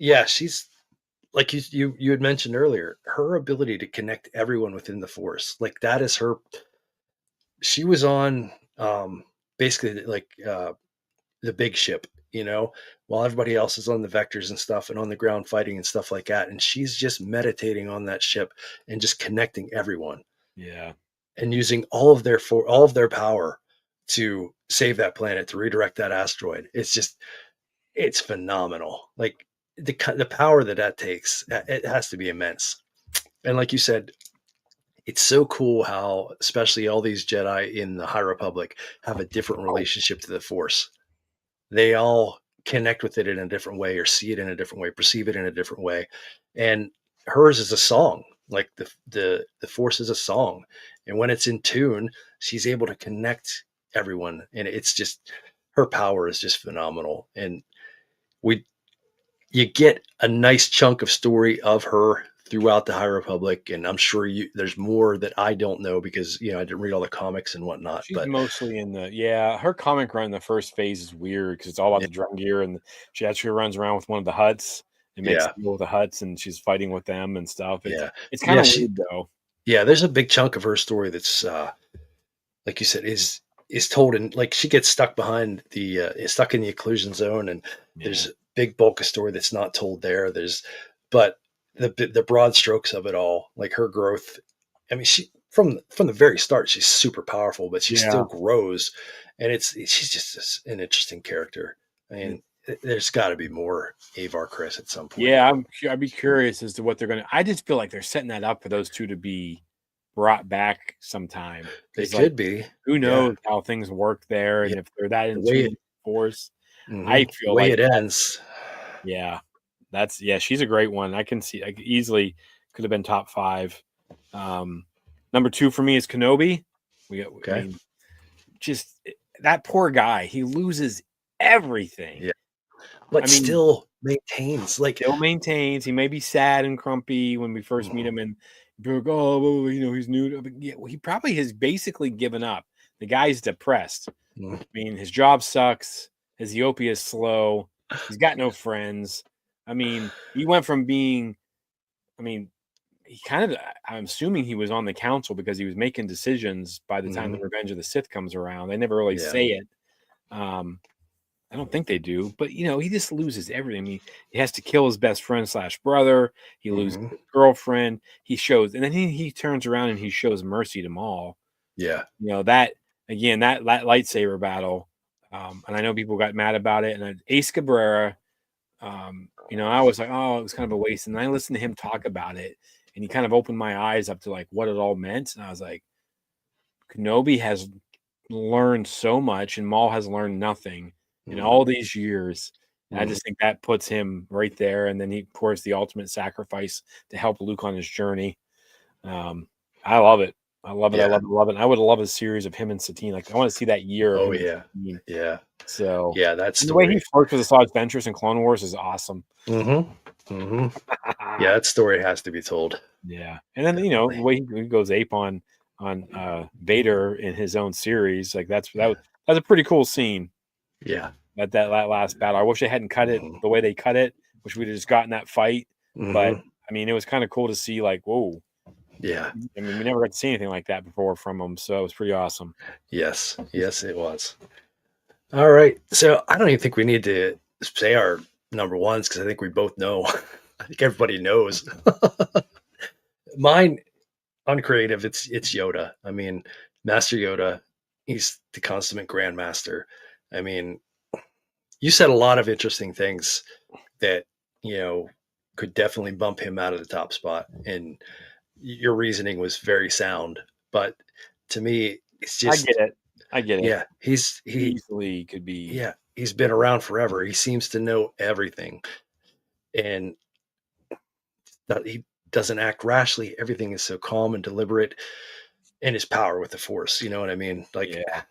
that. she's like you had mentioned earlier, her ability to connect everyone within the force. Like that is her. She was on basically like the big ship, while everybody else is on the vectors and stuff and on the ground fighting and stuff like that. And she's just meditating on that ship and just connecting everyone Yeah, and using all of their power to save that planet, to redirect that asteroid. It's phenomenal. Like the power that takes, it has to be immense. And like you said, it's so cool how, especially all these Jedi in the High Republic, have a different Oh, relationship to the Force. They all connect with it in a different way, or see it in a different way, perceive it in a different way. And hers is a song. Like the Force is a song, and when it's in tune, she's able to connect everyone, and it's just, her power is just phenomenal. And we you get a nice chunk of story of her throughout the High Republic, and I'm sure there's more that I don't know because I didn't read all the comics and whatnot. she's But mostly in her comic run in the first phase is weird because it's all about yeah, the drum gear, and she actually runs around with one of the huts and makes a yeah, deal with the huts, and she's fighting with them and stuff. It's yeah, it's kind yeah. of weird though. There's a big chunk of her story that's like you said, is told in, like, she gets stuck behind the stuck in the occlusion zone, and Yeah. there's a big bulk of story that's not told there. But the broad strokes of it all, like her growth. I mean, she from the very start, she's super powerful, but she still Yeah. grows, and she's just an interesting character. I mean, there's got to be more Avar Chris at some point. Yeah, I'd be curious as to what they're gonna. I just feel like they're setting that up for those two to be brought back sometime. It Because like, could be, who yeah, knows how things work there, yeah. and if they're that The in way tune it, with the Force, I the feel way like it ends, yeah, she's a great one. I can see like easily could have been top 5. Um, number 2 for me is Kenobi. I okay, mean, just that poor guy. He loses everything. yeah, but I mean, still maintains, like, still maintains. He may be sad and grumpy when we first meet mhm, him, and people go, "Oh, well, he's new." But yeah, well, he probably has basically given up. The guy's depressed. mhm, I mean, his job sucks. His Ethiopia is slow. He's got no friends. I mean, he went from being. I mean, he kind of. I'm assuming he was on the council because he was making decisions by the time the mhm, Revenge of the Sith comes around. They never really yeah, say it. Um, I don't think they do, but he just loses everything. I mean, he has to kill his best friend slash brother. He loses mhm, his girlfriend. He shows, and then he turns around and he shows mercy to Maul. yeah, That again, that lightsaber battle. And I know people got mad about it. And Ace Cabrera, I was like, oh, it was kind of a waste. And I listened to him talk about it, and he kind of opened my eyes up to like what it all meant. And I was like, Kenobi has learned so much, and Maul has learned nothing in mhm, all these years. And I mhm, just think that puts him right there. And then he pours the ultimate sacrifice to help Luke on his journey. Um, I love it. I love it. I yeah, love it. I love it. I would love a series of him and Satine. Like I want to see that year of oh him and yeah, Satine. yeah, So, yeah, that and the way he story, flirts with Asajj Ventress in Clone Wars is awesome. mhm, mhm, yeah, that story has to be told, Yeah, and then the definitely, way he goes ape on Vader in his own series, like yeah, that's a pretty cool scene. yeah, That last battle. I wish they hadn't cut it mhm, the way they cut it. Wish we'd have just gotten that fight. But mhm, I mean, it was kind of cool to see. Like, whoa! yeah, I mean, we never got to see anything like that before from them, so it was pretty awesome. yes, yes, it was. All right, so I don't even think we need to say our number ones because I think we both know. I think everybody knows. Mine, uncreative, it's Yoda. I mean, Master Yoda, he's the consummate grandmaster. I mean, you said a lot of interesting things that, you know, could definitely bump him out of the top spot. And your reasoning was very sound. But to me, it's I get just, it. I get it. yeah, Easily could be. yeah, he's been around forever. He seems to know everything. And that he doesn't act rashly. Everything is so calm and deliberate, and his power with the force. You know what I mean? Like, Yeah,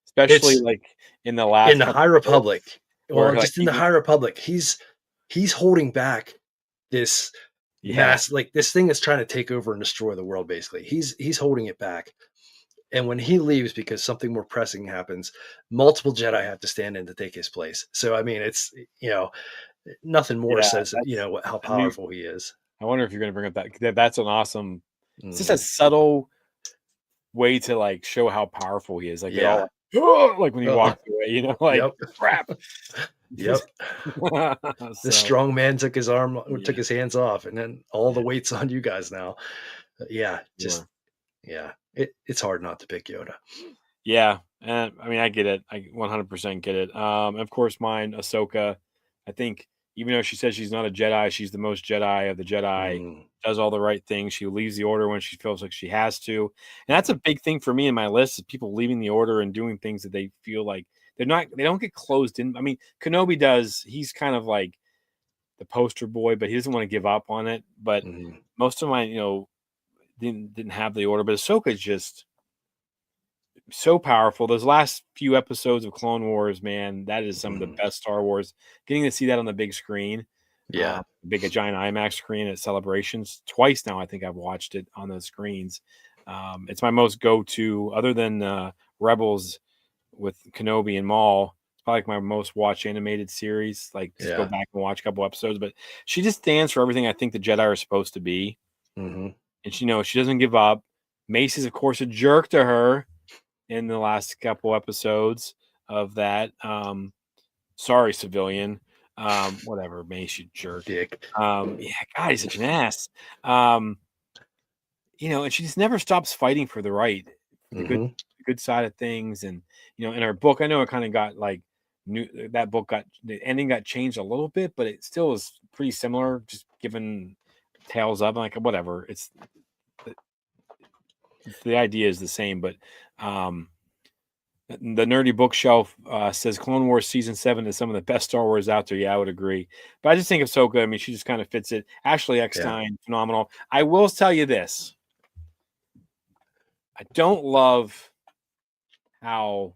especially it's like in the in last the couple High of books Republic. where Well, like just in the High Republic, he's holding back this yeah, mass, like this thing that's trying to take over and destroy the world. Basically, he's holding it back. And when he leaves because something more pressing happens, multiple Jedi have to stand in to take his place. So I mean, it's, nothing more yeah. says, That's how I knew. powerful he is. I wonder if you're going to bring up that's an awesome. It's just a Mhm. subtle way to like show how powerful he is. Like they're all Yeah. like, "Oh," like when he Uh, walks away, like yep. crap. Yep. The So strong man took his arm, or took yeah, his hands off, and then all the yeah, weight's on you guys now. Yeah, just sure. yeah. It's hard not to pick Yoda. Yeah. I mean, I get it. I 100% get it. Of course, mine, Ahsoka. I think even though she says she's not a Jedi, she's the most Jedi of the Jedi. Mm, Does all the right things. She leaves the Order when she feels like she has to, and that's a big thing for me in my list is people leaving the Order and doing things that they feel like they're not. They don't get closed in. I mean, Kenobi does. He's kind of like the poster boy, but he doesn't want to give up on it. But mm, most of mine, didn't have the Order. But Ahsoka is just so powerful. Those last few episodes of Clone Wars, man, that is some of the mm. best Star Wars. Getting to see that on the big screen, Yeah. big a giant IMAX screen at Celebrations twice now. I think I've watched it on those screens. It's my most go-to, other than Rebels with Kenobi and Maul. It's probably like my most watched animated series. Like just go Yeah. back and watch a couple episodes. But she just stands for everything I think the Jedi are supposed to be, Hmm. and she doesn't give up. Mace is of course a jerk to her in the last couple episodes of that. Sorry, civilian. Whatever, Mace, you jerk. Dick. Yeah, God, he's such an ass. Um, and she just never stops fighting for the right, for Hmm. the good side of things. And in her book, I know it kind of got like new. That book got the ending got changed a little bit, but it still is pretty similar. Just given tales of like whatever. The idea is the same, but um, the nerdy bookshelf says Clone Wars season 7 is some of the best Star Wars out there. Yeah, I would agree. But I just think of Ahsoka. I mean, she just kind of fits it. Ashley Yeah. Eckstein, phenomenal. I will tell you this: I don't love how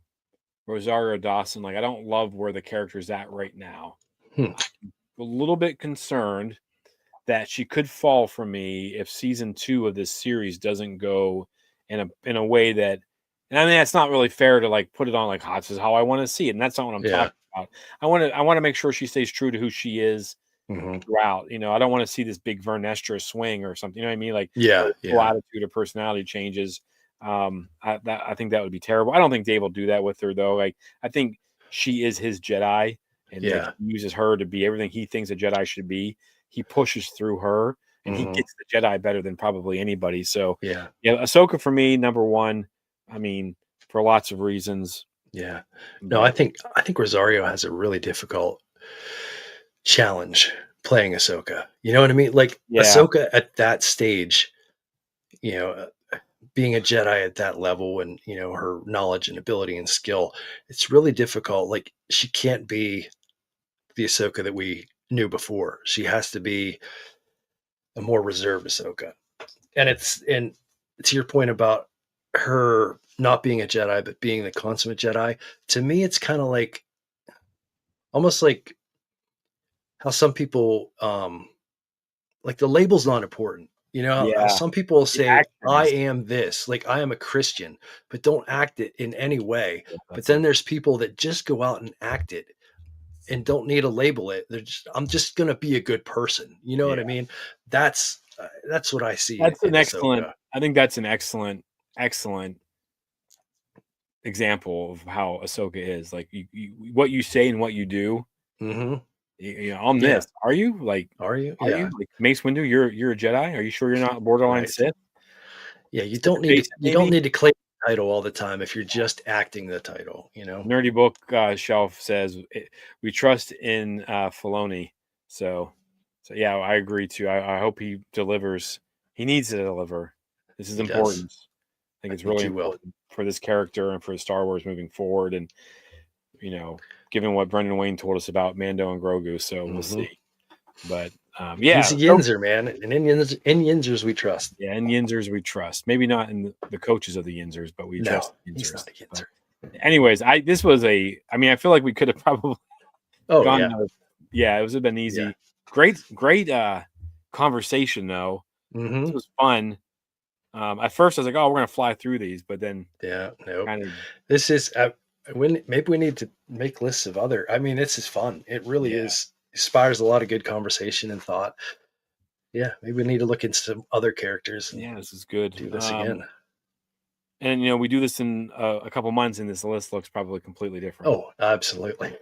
Rosario Dawson. Like, I don't love where the character's at right now. Hmm. I'm a little bit concerned that she could fall for me if season 2 of this series doesn't go in a way that, and I mean that's not really fair to like put it on like this is how I want to see it, and that's not what I'm Yeah. talking about. I want to make sure she stays true to who she is Hmm. throughout. I don't want to see this big Vernestra swing or something. You know what I mean? Like Yeah. her whole Yeah. attitude or personality changes. I think that would be terrible. I don't think Dave will do that with her though. Like I think she is his Jedi, and like Yeah. he uses her to be everything he thinks a Jedi should be. He pushes through her, and he Hmm. gets the Jedi better than probably anybody. So, Yeah. yeah, Ahsoka for me, number one. I mean, for lots of reasons, Yeah. No, I but think Rosario has a really difficult challenge playing Ahsoka. You know what I mean? Like yeah, Ahsoka at that stage, you know, being a Jedi at that level and, her knowledge and ability and skill, it's really difficult. Like she can't be the Ahsoka that we knew before. She has to be a more reserved Ahsoka. And to your point about her not being a Jedi, but being the consummate Jedi, to me, it's kind of like almost like how some people like the label's not important. yeah, Some people the say action I is am this, like I am a Christian, but don't act it in any way. But that's then it. there's people that just go out and act it and don't need to label it. I'm just going to be a good person. You know Yeah, what I mean? That's what I see that's in an excellent. Ahsoka. I think that's an excellent example of how Ahsoka is. Like what you say and what you do. Hmm. On Yeah. this, are you like? Are you? Are you Yeah. like Mace Windu? You're a Jedi. Are you sure you're not borderline Right. Sith? Yeah. You Sith don't need to. adjacent, You don't maybe. need to claim the title all the time if you're just acting the title. You know. Nerdy book shelf says we trust in Filoni. So, yeah, I agree too. I hope he delivers. He needs to deliver. This is He does. important. I think I it's think really he will. important for this character and for Star Wars moving forward. And given what Brendan Wayne told us about Mando and Grogu, so we'll Hmm. see. But He's yeah, a so Yinzer, man, and in Yinzers we trust. yeah, and Yinzers we trust. Maybe not in the coaches of the Yinzers, but we No, trust he's Yinzers. not a But Yinzer. anyways, I mean, I feel like we could have probably Oh gone. yeah, Yeah, it was been yeah. easy. Great conversation though. This Hmm. was fun. At first I was like, oh, we're gonna fly through these, but then Yeah. Nope. kind of This is when maybe we need to make lists of other. I mean, this is fun. It really yeah, is. Inspires a lot of good conversation and thought. Yeah, maybe we need to look into some other characters and this is good. do this again. And we do this in a couple months, and this list looks probably completely different. Oh, absolutely.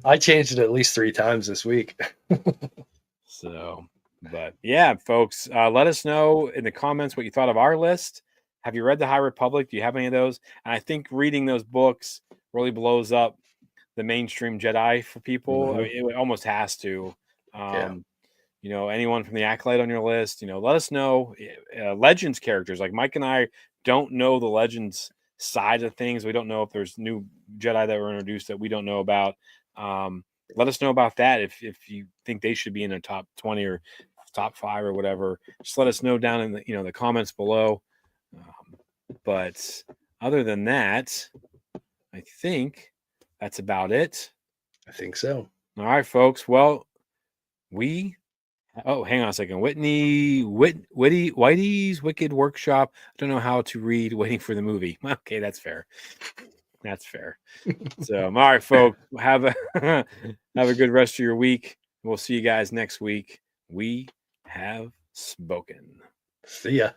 I changed it at least 3 times this week. So, but yeah, folks, let us know in the comments what you thought of our list. Have you read the High Republic? Do you have any of those? And I think reading those books really blows up the mainstream Jedi for people. I mean, it almost has to. You know, anyone from the Acolyte on your list, you know, let us know. Legends characters, like Mike and I don't know the Legends side of things. We don't know if there's new Jedi that were introduced that we don't know about. Let us know about that if you think they should be in the top 20 or top 5 or whatever. Just let us know down in the, you know, the comments below. But other than that, I think that's about it. I think so. All right, folks. Well, hang on a second. Whitey's Wicked Workshop. I don't know how to read Waiting for the Movie. Okay, that's fair. That's fair. So, all right, folks. Have a have a good rest of your week. We'll see you guys next week. We have spoken. See ya.